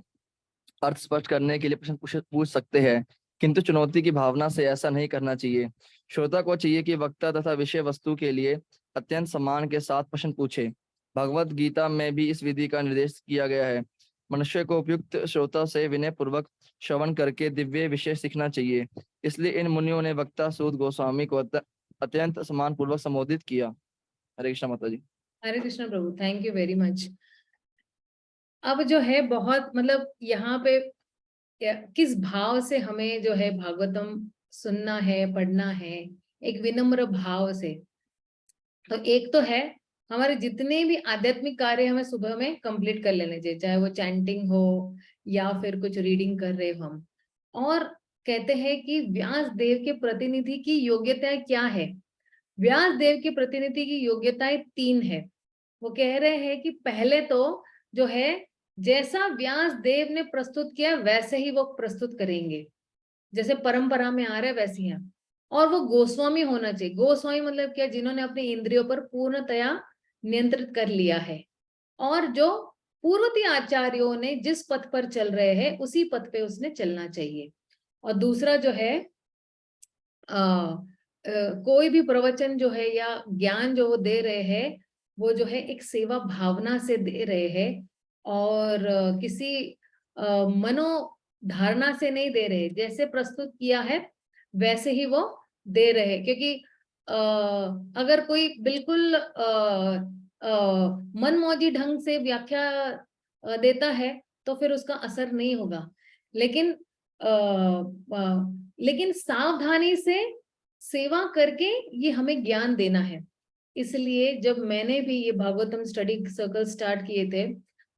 [SPEAKER 9] अर्थ स्पष्ट करने के लिए प्रश्न पूछ सकते हैं, किंतु चुनौती की भावना से ऐसा नहीं करना चाहिए। श्रोता को चाहिए कि वक्ता तथा विषय वस्तु के लिए अत्यंत सम्मान के साथ प्रश्न पूछे। भगवत गीता में भी इस विधि का निर्देश किया गया है। मनुष्य को उपयुक्त श्रोता से विनय पूर्वक श्रवण करके दिव्य विषय सीखना चाहिए। इसलिए इन मुनियों ने वक्ता सूत गोस्वामी को अत्यंत सम्मान पूर्वक संबोधित किया। हरे कृष्ण माता जी।
[SPEAKER 1] हरे कृष्ण प्रभु, थैंक यू वेरी मच। अब जो है बहुत मतलब यहाँ पे किस भाव से हमें जो है भागवतम सुनना है, पढ़ना है, एक विनम्र भाव से। तो एक तो है हमारे जितने भी आध्यात्मिक कार्य हमें सुबह में कंप्लीट कर लेने चाहिए, चाहे वो चैंटिंग हो या फिर कुछ रीडिंग कर रहे हो हम। और कहते हैं कि व्यास देव के प्रतिनिधि की योग्यताएं क्या है। व्यास देव के प्रतिनिधि की योग्यताएं 3 है। वो कह रहे हैं कि पहले तो जो है जैसा व्यास देव ने प्रस्तुत किया वैसे ही वो प्रस्तुत करेंगे, जैसे परंपरा में आ रहा है वैसे ही। और वो गोस्वामी होना चाहिए। गोस्वामी मतलब क्या, जिन्होंने अपने इंद्रियों पर पूर्णतया नियंत्रित कर लिया है, और जो पूर्वती आचार्यों ने जिस पथ पर चल रहे हैं उसी पथ पे उसने चलना चाहिए। और दूसरा जो है कोई भी प्रवचन जो है या ज्ञान जो वो दे रहे हैं वो जो है एक सेवा भावना से दे रहे हैं, और किसी मनोधारणा से नहीं दे रहे। जैसे प्रस्तुत किया है वैसे ही वो दे रहे हैं। क्योंकि अगर कोई बिल्कुल मनमौजी ढंग से व्याख्या देता है तो फिर उसका असर नहीं होगा। लेकिन सावधानी से सेवा करके ये हमें ज्ञान देना है। इसलिए जब मैंने भी ये भागवतम स्टडी सर्कल स्टार्ट किए थे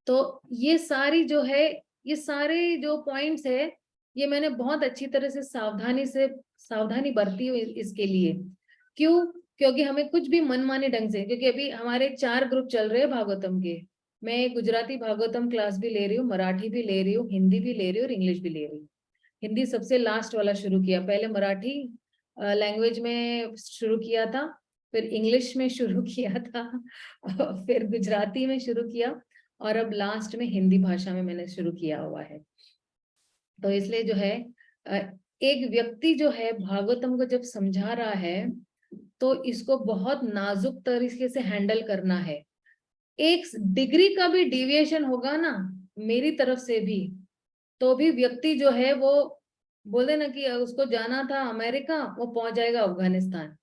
[SPEAKER 1] तो ये सारी जो है, ये सारे जो पॉइंट्स है ये मैंने बहुत अच्छी तरह से सावधानी बरती हुई इसके लिए। क्यों? क्योंकि हमें कुछ भी मनमाने ढंग से, क्योंकि अभी हमारे 4 ग्रुप चल रहे हैं भागवतम के। मैं गुजराती भागवतम क्लास भी ले रही हूँ, मराठी भी ले रही हूँ, हिंदी भी ले रही हूँ और इंग्लिश भी ले रही हूँ। हिंदी सबसे लास्ट वाला शुरू किया, पहले मराठी लैंग्वेज में शुरू किया था, फिर इंग्लिश में शुरू किया था, फिर गुजराती में शुरू किया, और अब लास्ट में हिंदी भाषा में मैंने शुरू किया हुआ है। तो इसलिए जो है एक व्यक्ति जो है भागवतम को जब समझा रहा है तो इसको बहुत नाजुक तरीके से हैंडल करना है। एक डिग्री का भी डिविएशन होगा ना मेरी तरफ से भी, तो भी व्यक्ति जो है वो बोले ना कि उसको जाना था अमेरिका, वो पहुंच जाएगा अफगानिस्तान।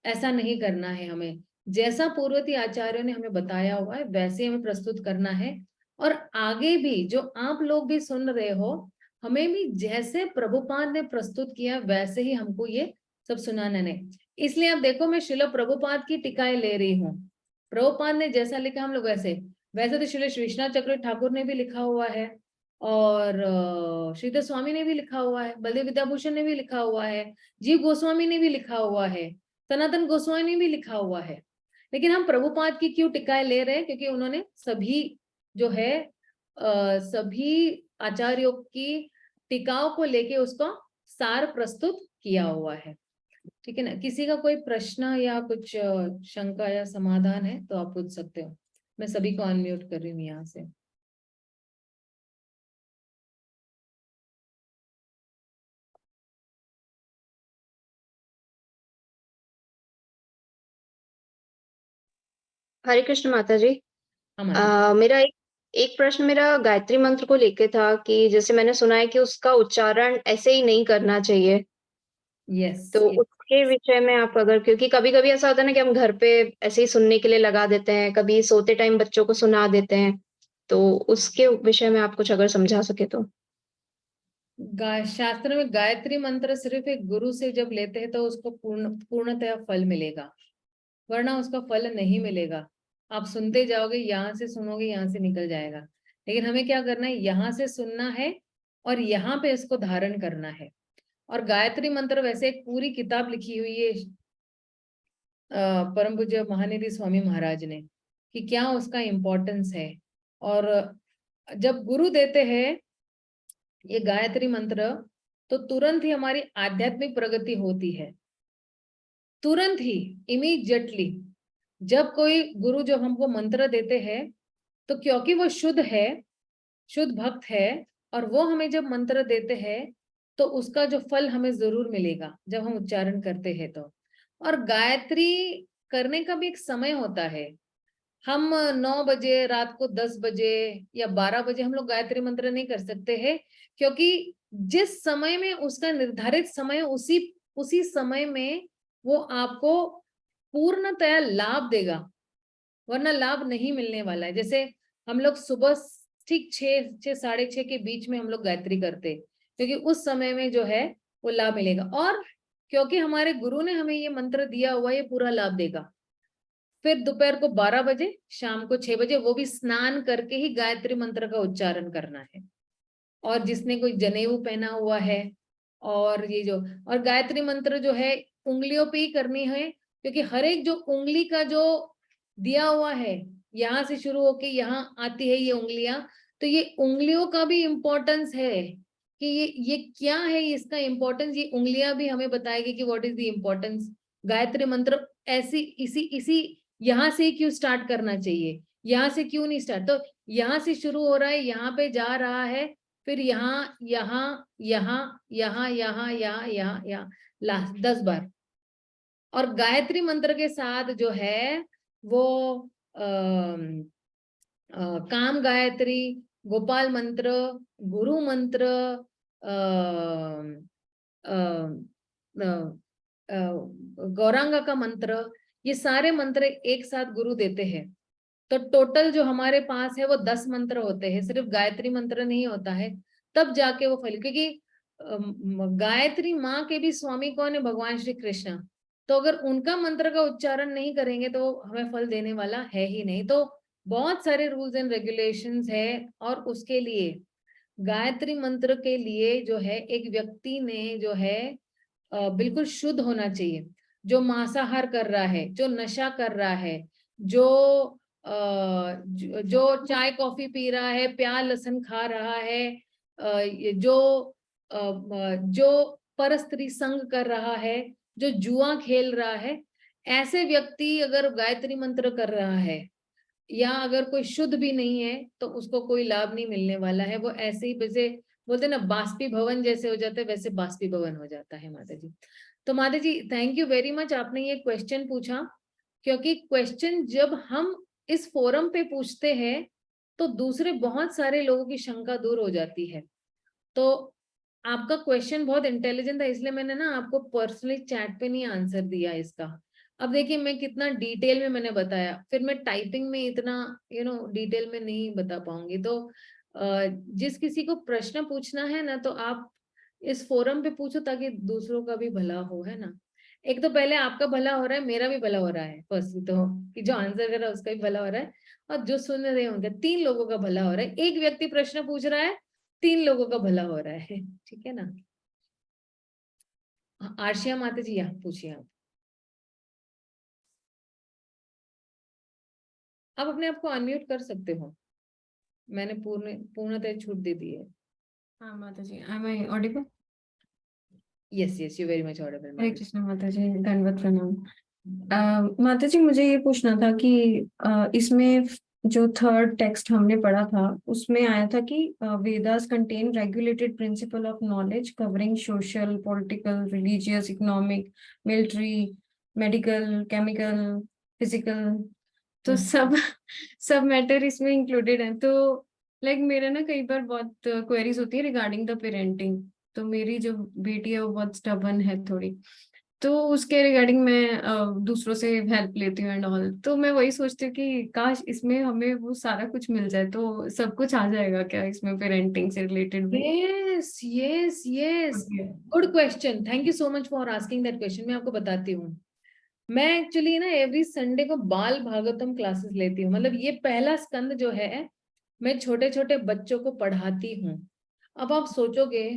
[SPEAKER 1] ऐसा नहीं करना है हमें। जैसा पूर्वती आचार्यों ने हमें बताया हुआ है वैसे हमें प्रस्तुत करना है। और आगे भी जो आप लोग भी सुन रहे हो, हमें भी जैसे प्रभुपाद ने प्रस्तुत किया वैसे ही हमको ये सब सुनाना है। इसलिए आप देखो मैं श्रील प्रभुपाद की टिकाएं ले रही हूँ। प्रभुपाद ने जैसा लिखा हम लोग वैसे तो श्रील विश्वनाथ चक्रवर्ती ठाकुर ने भी लिखा हुआ है, और श्रीधर स्वामी ने भी लिखा हुआ है, बलदेव विद्याभूषण ने भी लिखा हुआ है, जीव गोस्वामी ने भी लिखा हुआ है, सनातन गोस्वामी ने भी लिखा हुआ है। लेकिन हम प्रभुपाद की क्यों टिकाएं ले रहे हैं? क्योंकि उन्होंने सभी जो है सभी आचार्यों की टिकाओं को लेके उसका सार प्रस्तुत किया हुआ है। ठीक है ना? किसी का कोई प्रश्न या कुछ शंका या समाधान है तो आप पूछ सकते हो। मैं सभी को अनम्यूट कर रही हूँ यहाँ से।
[SPEAKER 4] हरे कृष्ण माता जी। मेरा एक प्रश्न मेरा गायत्री मंत्र को लेके था कि जैसे मैंने सुना है कि उसका उच्चारण ऐसे ही नहीं करना चाहिए।
[SPEAKER 1] यस।
[SPEAKER 4] तो उसके विषय में आप अगर, क्योंकि कभी कभी ऐसा होता है ना कि हम घर पे ऐसे ही सुनने के लिए लगा देते हैं, कभी सोते टाइम बच्चों को सुना देते हैं, तो उसके विषय में आप कुछ अगर समझा सके तो।
[SPEAKER 1] शास्त्र में गायत्री मंत्र सिर्फ एक गुरु से जब लेते हैं तो उसको पूर्णतया फल मिलेगा, वरना उसका फल नहीं मिलेगा। आप सुनते जाओगे, यहाँ से सुनोगे, यहाँ से निकल जाएगा। लेकिन हमें क्या करना है, यहाँ से सुनना है और यहाँ पे इसको धारण करना है। और गायत्री मंत्र वैसे एक पूरी किताब लिखी हुई है परम पूज्य महानिधि स्वामी महाराज ने, कि क्या उसका इम्पोर्टेंस है। और जब गुरु देते हैं ये गायत्री मंत्र तो तुरंत ही हमारी आध्यात्मिक प्रगति होती है, तुरंत ही, इमीडिएटली। जब कोई गुरु जब हमको मंत्र देते हैं तो क्योंकि वो शुद्ध है, शुद्ध भक्त है, और वो हमें जब मंत्र देते हैं तो उसका जो फल हमें जरूर मिलेगा जब हम उच्चारण करते हैं तो। और गायत्री करने का भी एक समय होता है। हम 9 बजे, रात को 10 बजे या 12 बजे हम लोग गायत्री मंत्र नहीं कर सकते हैं, क्योंकि जिस समय में उसका निर्धारित समय, उसी समय में वो आपको पूर्णतया लाभ देगा, वरना लाभ नहीं मिलने वाला है। जैसे हम लोग सुबह ठीक 6 साढ़े 6 के बीच में हम लोग गायत्री करते, क्योंकि उस समय में जो है वो लाभ मिलेगा, और क्योंकि हमारे गुरु ने हमें ये मंत्र दिया हुआ, ये पूरा लाभ देगा। फिर दोपहर को 12 बजे, शाम को 6 बजे, वो भी स्नान करके ही गायत्री मंत्र का उच्चारण करना है। और जिसने कोई जनेऊ पहना हुआ है, और ये जो, और गायत्री मंत्र जो है उंगलियों पे ही करनी है, क्योंकि हर एक जो उंगली का जो दिया हुआ है, यहाँ से शुरू होके यहाँ आती है ये उंगलियां, तो ये उंगलियों का भी इम्पोर्टेंस है कि ये क्या है, इसका इम्पोर्टेंस ये उंगलियां भी हमें बताएगी कि what is the importance. Gayatri मंत्र ऐसी इसी यहाँ से क्यों स्टार्ट करना चाहिए, यहाँ से क्यों नहीं स्टार्ट, तो यहाँ से शुरू हो रहा है, यहाँ पे जा रहा है, फिर यहाँ यहाँ यहाँ यहाँ यहाँ यहाँ यहाँ यहाँ लास्ट 10 बार। और गायत्री मंत्र के साथ जो है वो काम गायत्री, गोपाल मंत्र, गुरु मंत्र, गौरांगा का मंत्र, ये सारे मंत्र एक साथ गुरु देते हैं। तो टोटल जो हमारे पास है वो 10 मंत्र होते हैं, सिर्फ गायत्री मंत्र नहीं होता है, तब जाके वो फल, क्योंकि गायत्री माँ के भी स्वामी कौन है, भगवान श्री कृष्ण। तो अगर उनका मंत्र का उच्चारण नहीं करेंगे तो हमें फल देने वाला है ही नहीं। तो बहुत सारे रूल्स एंड रेगुलेशंस है, और उसके लिए गायत्री मंत्र के लिए जो है एक व्यक्ति ने जो है बिल्कुल शुद्ध होना चाहिए। जो मांसाहार कर रहा है, जो नशा कर रहा है, जो चाय कॉफी पी रहा है, प्याज लहसुन खा रहा है, जो परस्त्री संग कर रहा है, जो जुआ खेल रहा है, ऐसे व्यक्ति अगर गायत्री मंत्र कर रहा है, या अगर कोई शुद्ध भी नहीं है, तो उसको कोई लाभ नहीं मिलने वाला है। वो ऐसे ही, जैसे बोलते ना बाष्पीभवन जैसे हो जाता है, वैसे बाष्पीभवन हो जाता है। माता जी, तो माता जी थैंक यू वेरी मच, आपने ये क्वेश्चन पूछा, क्योंकि क्वेश्चन जब हम इस फोरम पे पूछते हैं तो दूसरे बहुत सारे लोगों की शंका दूर हो जाती है। तो आपका क्वेश्चन बहुत इंटेलिजेंट था, इसलिए मैंने ना आपको पर्सनली चैट पे नहीं आंसर दिया इसका। अब देखिए मैं कितना डिटेल में मैंने बताया, फिर मैं टाइपिंग में इतना डिटेल में नहीं बता पाऊंगी। तो जिस किसी को प्रश्न पूछना है ना, तो आप इस फोरम पे पूछो, ताकि दूसरों का भी भला हो, है ना। एक तो पहले आपका भला हो रहा है, मेरा भी भला हो रहा है फर्स्ट, तो कि जो आंसर कर रहा है उसका भी भला हो रहा है, और जो सुन रहे हैं उनका, 3 लोगों का भला हो रहा है। एक व्यक्ति प्रश्न पूछ रहा है, 3 लोगों का भला हो रहा है, ठीक है ना। आरशिया माता जी आप पूछिए। आप अपने आप को अनम्यूट कर सकते हो, मैंने पूर्णतः छूट दे दी है।
[SPEAKER 14] हाँ माता जी, am I audible?
[SPEAKER 1] Yes you very much audible.
[SPEAKER 14] Hare Krishna माता जी, दंडवत प्रणाम। माता जी मुझे ये पूछना था कि इसमें जो थर्ड टेक्स्ट हमने पढ़ा था उसमें आया था कि Vedas contain regulated principle of knowledge covering social, political, religious, economic, military, medical, chemical, physical, तो सब मैटर इसमें इंक्लूडेड है। तो लाइक मेरा ना कई बार बहुत क्वेरीज होती है रिगार्डिंग द पेरेंटिंग। तो मेरी जो बेटी है वो बहुत स्टबर्न है थोड़ी, तो उसके रिगार्डिंग मैं दूसरों से हेल्प लेती हूँ एंड ऑल। तो मैं वही सोचती हूँ कि काश इसमें हमें वो सारा कुछ मिल जाए, तो सब कुछ आ जाएगा क्या इसमें पेरेंटिंग से रिलेटेड भी?
[SPEAKER 1] Yes yes yes, good question, thank you so much for asking that question. मैं आपको बताती हूँ, मैं एक्चुअली ना एवरी संडे को बाल भागवतम क्लासेस लेती हूँ। मतलब ये पहला स्कंद जो है मैं छोटे छोटे बच्चों को पढ़ाती हूँ। अब आप सोचोगे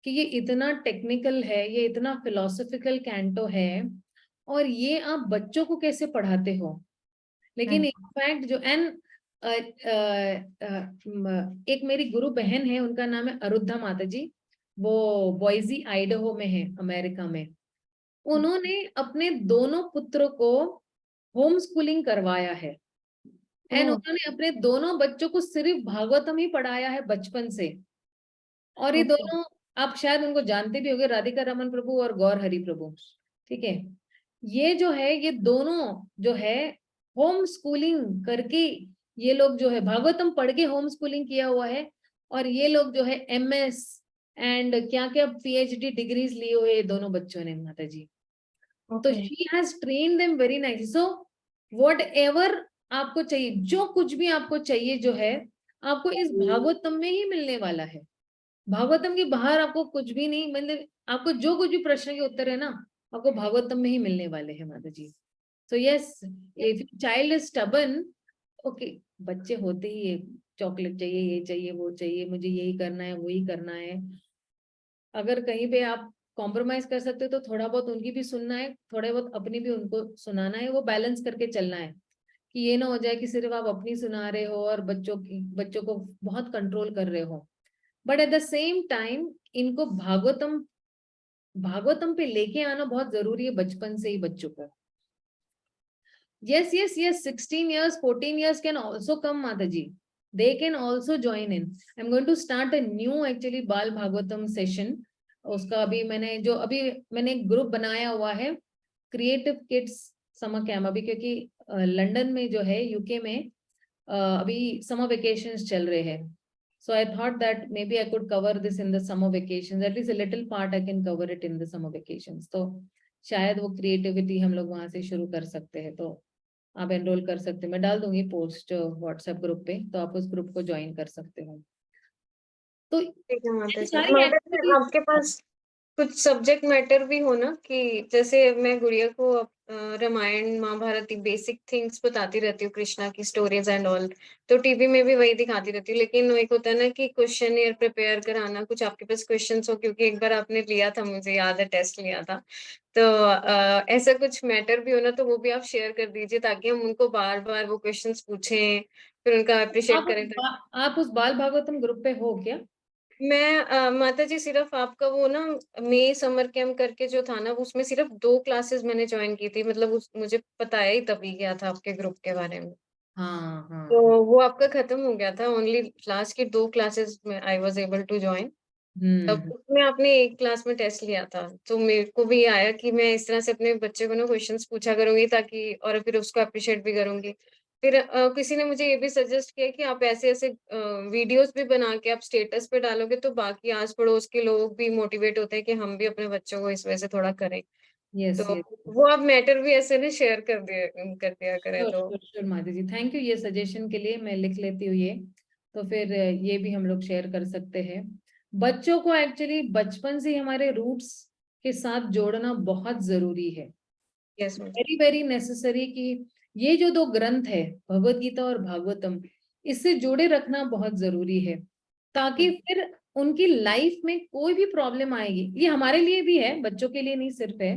[SPEAKER 1] कि ये इतना टेक्निकल है, ये इतना फिलोसॉफिकल कैंटो है, और ये आप बच्चों को कैसे पढ़ाते हो। लेकिन इनफैक्ट जो एक मेरी गुरु बहन है, उनका नाम है अरुद्धा माता जी, वो बॉयजी आइडाहो में है अमेरिका में। उन्होंने अपने दोनों पुत्रों को होम स्कूलिंग करवाया है, एंड उन्होंने अपने दोनों बच्चों को सिर्फ भागवतम ही पढ़ाया है बचपन से। और ये दोनों आप शायद उनको जानते भी होंगे, राधिका रमन प्रभु और गौर हरि प्रभु, ठीक है। ये जो है, ये दोनों जो है होम स्कूलिंग करके ये लोग जो है भागवतम पढ़ के होम स्कूलिंग किया हुआ है, और ये लोग जो है MS एंड क्या क्या PhD डिग्रीज लिए हुए ये दोनों बच्चों ने माता जी। तो she has train them very nice. So what ever आपको चाहिए, जो कुछ भी आपको चाहिए जो है आपको इस भागवतम में ही मिलने वाला है। भागवतम के बाहर आपको कुछ भी नहीं, मतलब आपको जो कुछ भी प्रश्न के उत्तर है ना आपको भागवतम में ही मिलने वाले हैं माता जी। So yes, if child is stubborn, okay, बच्चे होते ही है, चॉकलेट चाहिए, ये चाहिए, वो चाहिए, मुझे यही करना है, वही करना है। अगर कहीं पे आप कॉम्प्रोमाइज कर सकते हो तो थोड़ा बहुत उनकी भी सुनना है, थोड़े बहुत अपनी भी उनको सुनाना है, वो बैलेंस करके चलना है कि ये ना हो जाए कि सिर्फ आप अपनी सुना रहे हो और बच्चों को बहुत कंट्रोल कर रहे हो। But at the same time इनको भागवतम पे लेके आना बहुत जरूरी है बचपन से ही बच्चों को। Yes, 16 years, 14 years can also come, Mataji. They can also join in. I'm going to start a new actually बाल भागवतम सेशन। उसका अभी मैंने ग्रुप बनाया हुआ है, क्रिएटिव किड्स समर कैम्प। अभी क्योंकि लंदन में जो है, यूके में अभी समर वेकेशंस चल रहे हैं, so I thought that maybe I could cover this in the summer vacations, at least a little part I can cover it in the summer vacations। तो शायद वो क्रिएटिविटी हम लोग वहां से शुरू कर सकते हैं, तो आप एनरोल कर सकते हैं। मैं डाल दूंगी पोस्ट व्हाट्सएप ग्रुप पे, तो आप उस ग्रुप को ज्वाइन कर सकते हो। तो
[SPEAKER 15] ठीक है माता जी।
[SPEAKER 1] सारी
[SPEAKER 15] माता जी,
[SPEAKER 1] activities-
[SPEAKER 15] आपके पास कुछ सब्जेक्ट मैटर भी हो ना, कि जैसे मैं गुड़िया को रामायण महाभारत बेसिक थिंग्स बताती रहती हूँ, कृष्णा की स्टोरीज एंड ऑल, तो टीवी में भी वही दिखाती रहती हूँ। लेकिन एक होता है ना कि क्वेश्चन प्रिपेयर कराना, कुछ आपके पास क्वेश्चंस हो, क्योंकि एक बार आपने लिया था, मुझे याद है, टेस्ट लिया था, तो ऐसा कुछ मैटर भी हो ना, तो वो भी आप शेयर कर दीजिए, ताकि हम उनको बार बार वो क्वेश्चंस पूछें, फिर उनका अप्रिशिएट करें।
[SPEAKER 1] आप उस बाल भागवतम ग्रुप पे हो क्या?
[SPEAKER 15] मैं माता जी सिर्फ आपका वो ना मई समर कैंप करके जो था ना, उसमें सिर्फ 2 क्लासेस मैंने ज्वाइन की थी, मतलब मुझे बताया ही तभी गया था आपके ग्रुप के बारे में।
[SPEAKER 1] हाँ हाँ,
[SPEAKER 15] तो वो आपका खत्म हो गया था, ओनली लास्ट की 2 क्लासेस में I was able to join. तब उसमें आपने एक क्लास में टेस्ट लिया था, तो मेरे को भी आया कि मैं इस तरह से अपने बच्चे को ना क्वेश्चंस पूछा करूंगी, ताकि और फिर उसको अप्रिशिएट भी करूंगी। फिर किसी ने मुझे ये भी सजेस्ट किया कि आप ऐसे ऐसे वीडियोस भी बना के आप स्टेटस पे डालोगे, तो बाकी आस पड़ोस के लोग भी मोटिवेट होते हैं कि हम भी अपने बच्चों को इस वजह से थोड़ा करें।
[SPEAKER 1] यस
[SPEAKER 15] तो
[SPEAKER 1] यस,
[SPEAKER 15] वो आप मैटर भी ऐसे ना शेयर कर दिया करें। तो
[SPEAKER 1] श्योर माता जी, थैंक यू ये सजेशन के लिए, मैं लिख लेती हूँ ये। तो फिर ये भी हम लोग शेयर कर सकते हैं। बच्चों को एक्चुअली बचपन से हमारे रूट्स के साथ जोड़ना बहुत जरूरी है।
[SPEAKER 15] यस,
[SPEAKER 1] वेरी वेरी नेसेसरी कि ये जो 2 ग्रंथ है, भगवत गीता और भागवतम, इससे जोड़े रखना बहुत जरूरी है, ताकि फिर उनकी लाइफ में कोई भी प्रॉब्लम आएगी, ये हमारे लिए भी है, बच्चों के लिए नहीं सिर्फ है,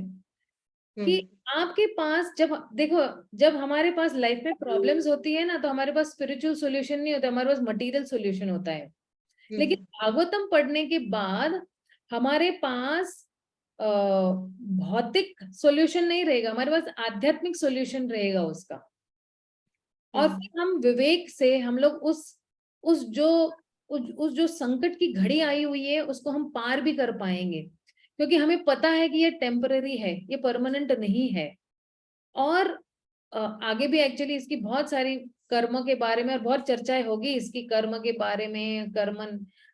[SPEAKER 1] कि आपके पास जब देखो, जब हमारे पास लाइफ में प्रॉब्लम्स होती है ना, तो हमारे पास स्पिरिचुअल सॉल्यूशन नहीं होता, हमारे पास मटेरियल सॉल्यूशन होता है। लेकिन भागवतम पढ़ने के बाद हमारे पास भौतिक सॉल्यूशन नहीं रहेगा, हमारे पास आध्यात्मिक सॉल्यूशन रहेगा उसका। और फिर हम विवेक से हम लोग उस जो संकट की घड़ी आई हुई है उसको हम पार भी कर पाएंगे, क्योंकि हमें पता है कि ये टेम्पररी है, ये परमानेंट नहीं है। और आगे भी एक्चुअली इसकी बहुत सारी कर्म के बारे में और बहुत चर्चाएं होगी, इसकी कर्म के बारे में, कर्म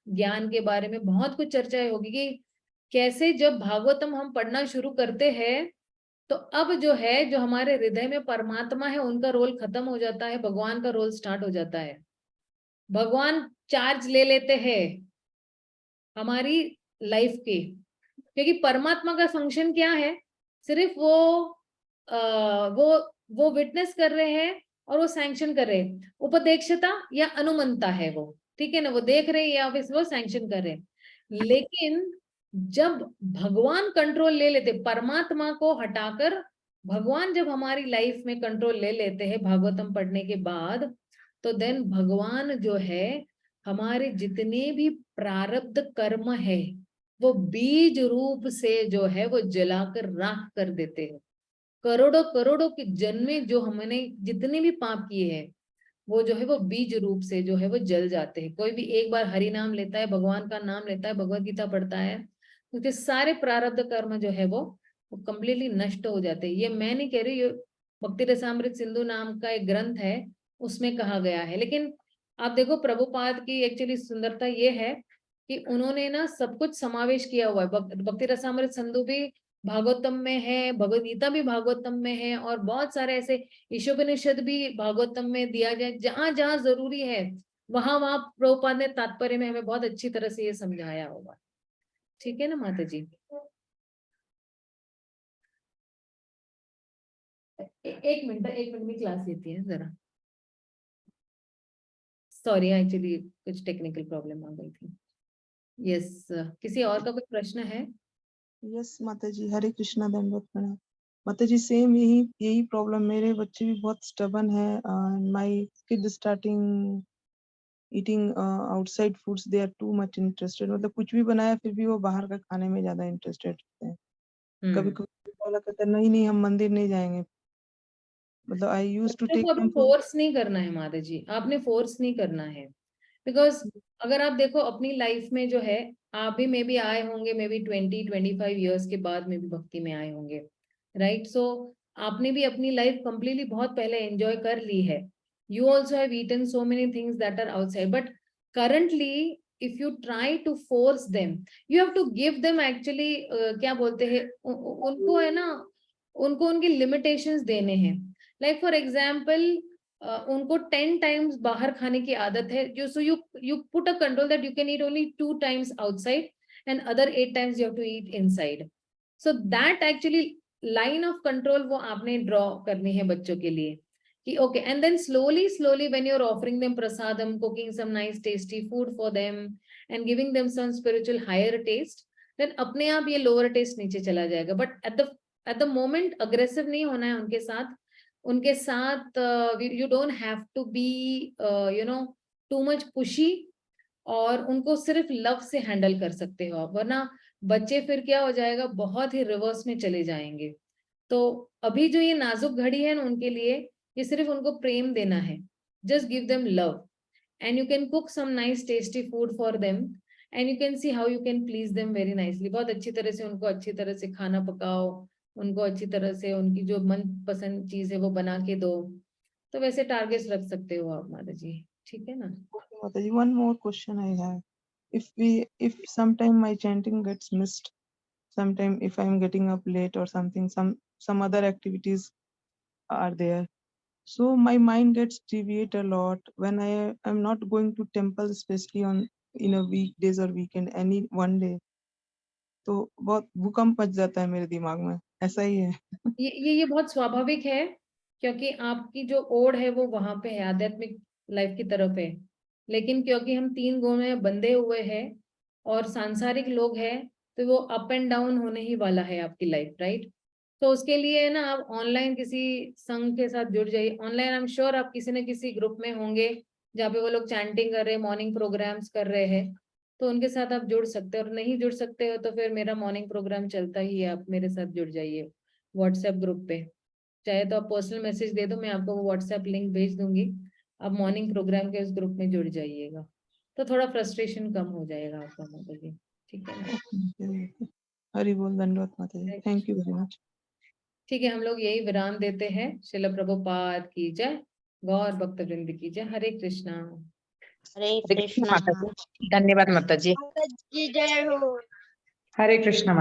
[SPEAKER 1] ज्ञान के बारे में बहुत कुछ चर्चाएं होगी कि कैसे जब भागवतम हम पढ़ना शुरू करते हैं तो अब जो है, जो हमारे हृदय में परमात्मा है उनका रोल खत्म हो जाता है, भगवान का रोल स्टार्ट हो जाता है। भगवान चार्ज ले लेते हैं हमारी लाइफ के, क्योंकि परमात्मा का फंक्शन क्या है, सिर्फ वो विटनेस कर रहे हैं और वो सैंक्शन कर रहे हैं, उपदेक्षता या अनुमंता है वो, ठीक है ना, वो देख रहे हैं या फिर वो सैंक्शन कर रहे हैं। लेकिन जब भगवान कंट्रोल ले लेते, परमात्मा को हटाकर भगवान जब हमारी लाइफ में कंट्रोल ले लेते हैं भागवतम पढ़ने के बाद, तो देन भगवान जो है हमारे जितने भी प्रारब्ध कर्म है वो बीज रूप से जो है वो जलाकर राख कर देते हैं। करोड़ों करोड़ों के जन्मे जो हमने जितने भी पाप किए हैं वो जो है वो बीज रूप से जो है वो जल जाते हैं। कोई भी एक बार हरि नाम लेता है, भगवान का नाम लेता है, भगवत गीता पढ़ता है, उसके सारे प्रारब्ध कर्म जो है वो कंप्लीटली नष्ट हो जाते हैं। ये मैं नहीं कह रही, भक्ति रसामृत सिंधु नाम का एक ग्रंथ है, उसमें कहा गया है। लेकिन आप देखो प्रभुपाद की एक्चुअली सुंदरता ये है कि उन्होंने ना सब कुछ समावेश किया हुआ है। भक्ति रसामृत सिंधु भी भागवतम में है, भगवद गीता भी भागवतम में है, और बहुत सारे ऐसे ईशोपनिषद भी भागवतम में दिया गया। जहां जहां जरूरी है वहां वहां प्रभुपाद ने तात्पर्य में हमें बहुत अच्छी तरह से ये समझाया होगा। ठीक है ना माता जी? एक मिनट में क्लास लेती है जरा। सॉरी, एक्चुअली कुछ टेक्निकल प्रॉब्लम आ गई थी। यस, किसी और का कोई प्रश्न है?
[SPEAKER 16] यस माता जी, हरे कृष्णा, दंडवत प्रणाम। माता जी सेम यही प्रॉब्लम, मेरे बच्चे भी बहुत स्टबन है। My kid starting eating outside foods, they are too much interested. मतलब कुछ भी बनाया फिर भी वो बाहर का खाने में ज्यादा इंटरेस्टेड रहते हैं। कभी कभी बोला कहता है नहीं हम मंदिर नहीं जाएंगे। मतलब आई यूज्ड टू टेक
[SPEAKER 1] अब फोर्स नहीं करना है माता जी, आपने फोर्स नहीं करना है। बिकॉज अगर आप देखो अपनी लाइफ में जो है, आप भी मे बी आए होंगे, मे बी 20-25 ईयर्स के बाद में भी भक्ति में आए होंगे, राइट? सो आपने भी अपनी लाइफ कंप्लीटली बहुत पहले एंजॉय कर ली है। You also have eaten so many things that are outside, but currently if you try to force them, you have to give them actually, क्या बोलते हैं उनको, है ना, उनको उनके लिमिटेशंस देने हैं। लाइक फॉर एग्जाम्पल, उनको 10 टाइम्स बाहर खाने की आदत है, जो so you put a control that you can eat only 2 times outside and other 8 times you have to eat inside. So that actually line of control वो आपने ड्रॉ करनी है बच्चों के लिए कि okay, and then slowly when you're offering them prasadam, cooking some nice tasty food for them and giving them some spiritual higher taste, then अपने आप ये lower taste नीचे चला जाएगा। But at the moment aggressive नहीं होना है उनके साथ you don't have to be too much pushy, और उनको सिर्फ लव से हैंडल कर सकते हो आप, वरना बच्चे फिर क्या हो जाएगा, बहुत ही रिवर्स में चले जाएंगे। तो अभी जो ये नाजुक घड़ी है ना उनके लिए, ये सिर्फ उनको प्रेम देना है। Just give them love and you can cook some nice tasty food for them and you can see how you can please them very nicely. बहुत अच्छी तरह से उनको अच्छी तरह से खाना पकाओ, उनको अच्छी तरह से उनकी जो मन पसंद चीज है वो बना के दो। तो वैसे टारगेट्स रख सकते हो आप माता जी, ठीक है ना?
[SPEAKER 16] माता जी, one more question I have. If sometime my chanting gets missed, sometime if I'm getting up late or something, some other activities are there, so my mind gets deviate a lot when I am not going to temple, especially in a weekdays or weekend, any one day. तो बहुत भूकंप much जाता है मेरे दिमाग में, ऐसा ही है।
[SPEAKER 1] ये बहुत स्वाभाविक है, क्योंकि आपकी जो ओढ़ है वो वहां पे है, आध्यात्मिक लाइफ की तरफ है। लेकिन क्योंकि हम 3 गुण में बंधे हुए हैं और सांसारिक लोग हैं, तो वो अप एंड डाउन होने ही वाला है आपकी लाइफ, राइट? तो उसके लिए ना आप ऑनलाइन किसी संघ के साथ जुड़ जाइए। ऑनलाइन आई एम श्योर आप किसी न किसी ग्रुप में होंगे जहाँ पे वो लोग चैंटिंग कर रहे हैं, मॉर्निंग प्रोग्राम्स कर रहे हैं, तो उनके साथ आप जुड़ सकते हो। और नहीं जुड़ सकते हो तो फिर मेरा मॉर्निंग प्रोग्राम चलता ही है, आप मेरे साथ जुड़ जाइए व्हाट्सएप ग्रुप पे। चाहे तो आप पर्सनल मैसेज दे दो, मैं आपको वो व्हाट्सएप लिंक भेज दूंगी, आप मॉर्निंग प्रोग्राम के उस ग्रुप में जुड़ जाइएगा, तो थोड़ा फ्रस्ट्रेशन कम हो जाएगा आपका माता जी, ठीक है ना?
[SPEAKER 16] हरि बोल, दंडवत माता जी, थैंक यू वेरी मच।
[SPEAKER 1] ठीक है, हम लोग यही विराम देते हैं। श्रील प्रभुपाद की जय, गौर भक्त वृंद की जय। हरे कृष्णा।
[SPEAKER 10] हरे कृष्णा। धन्यवाद माता जी।
[SPEAKER 17] हरे कृष्णा।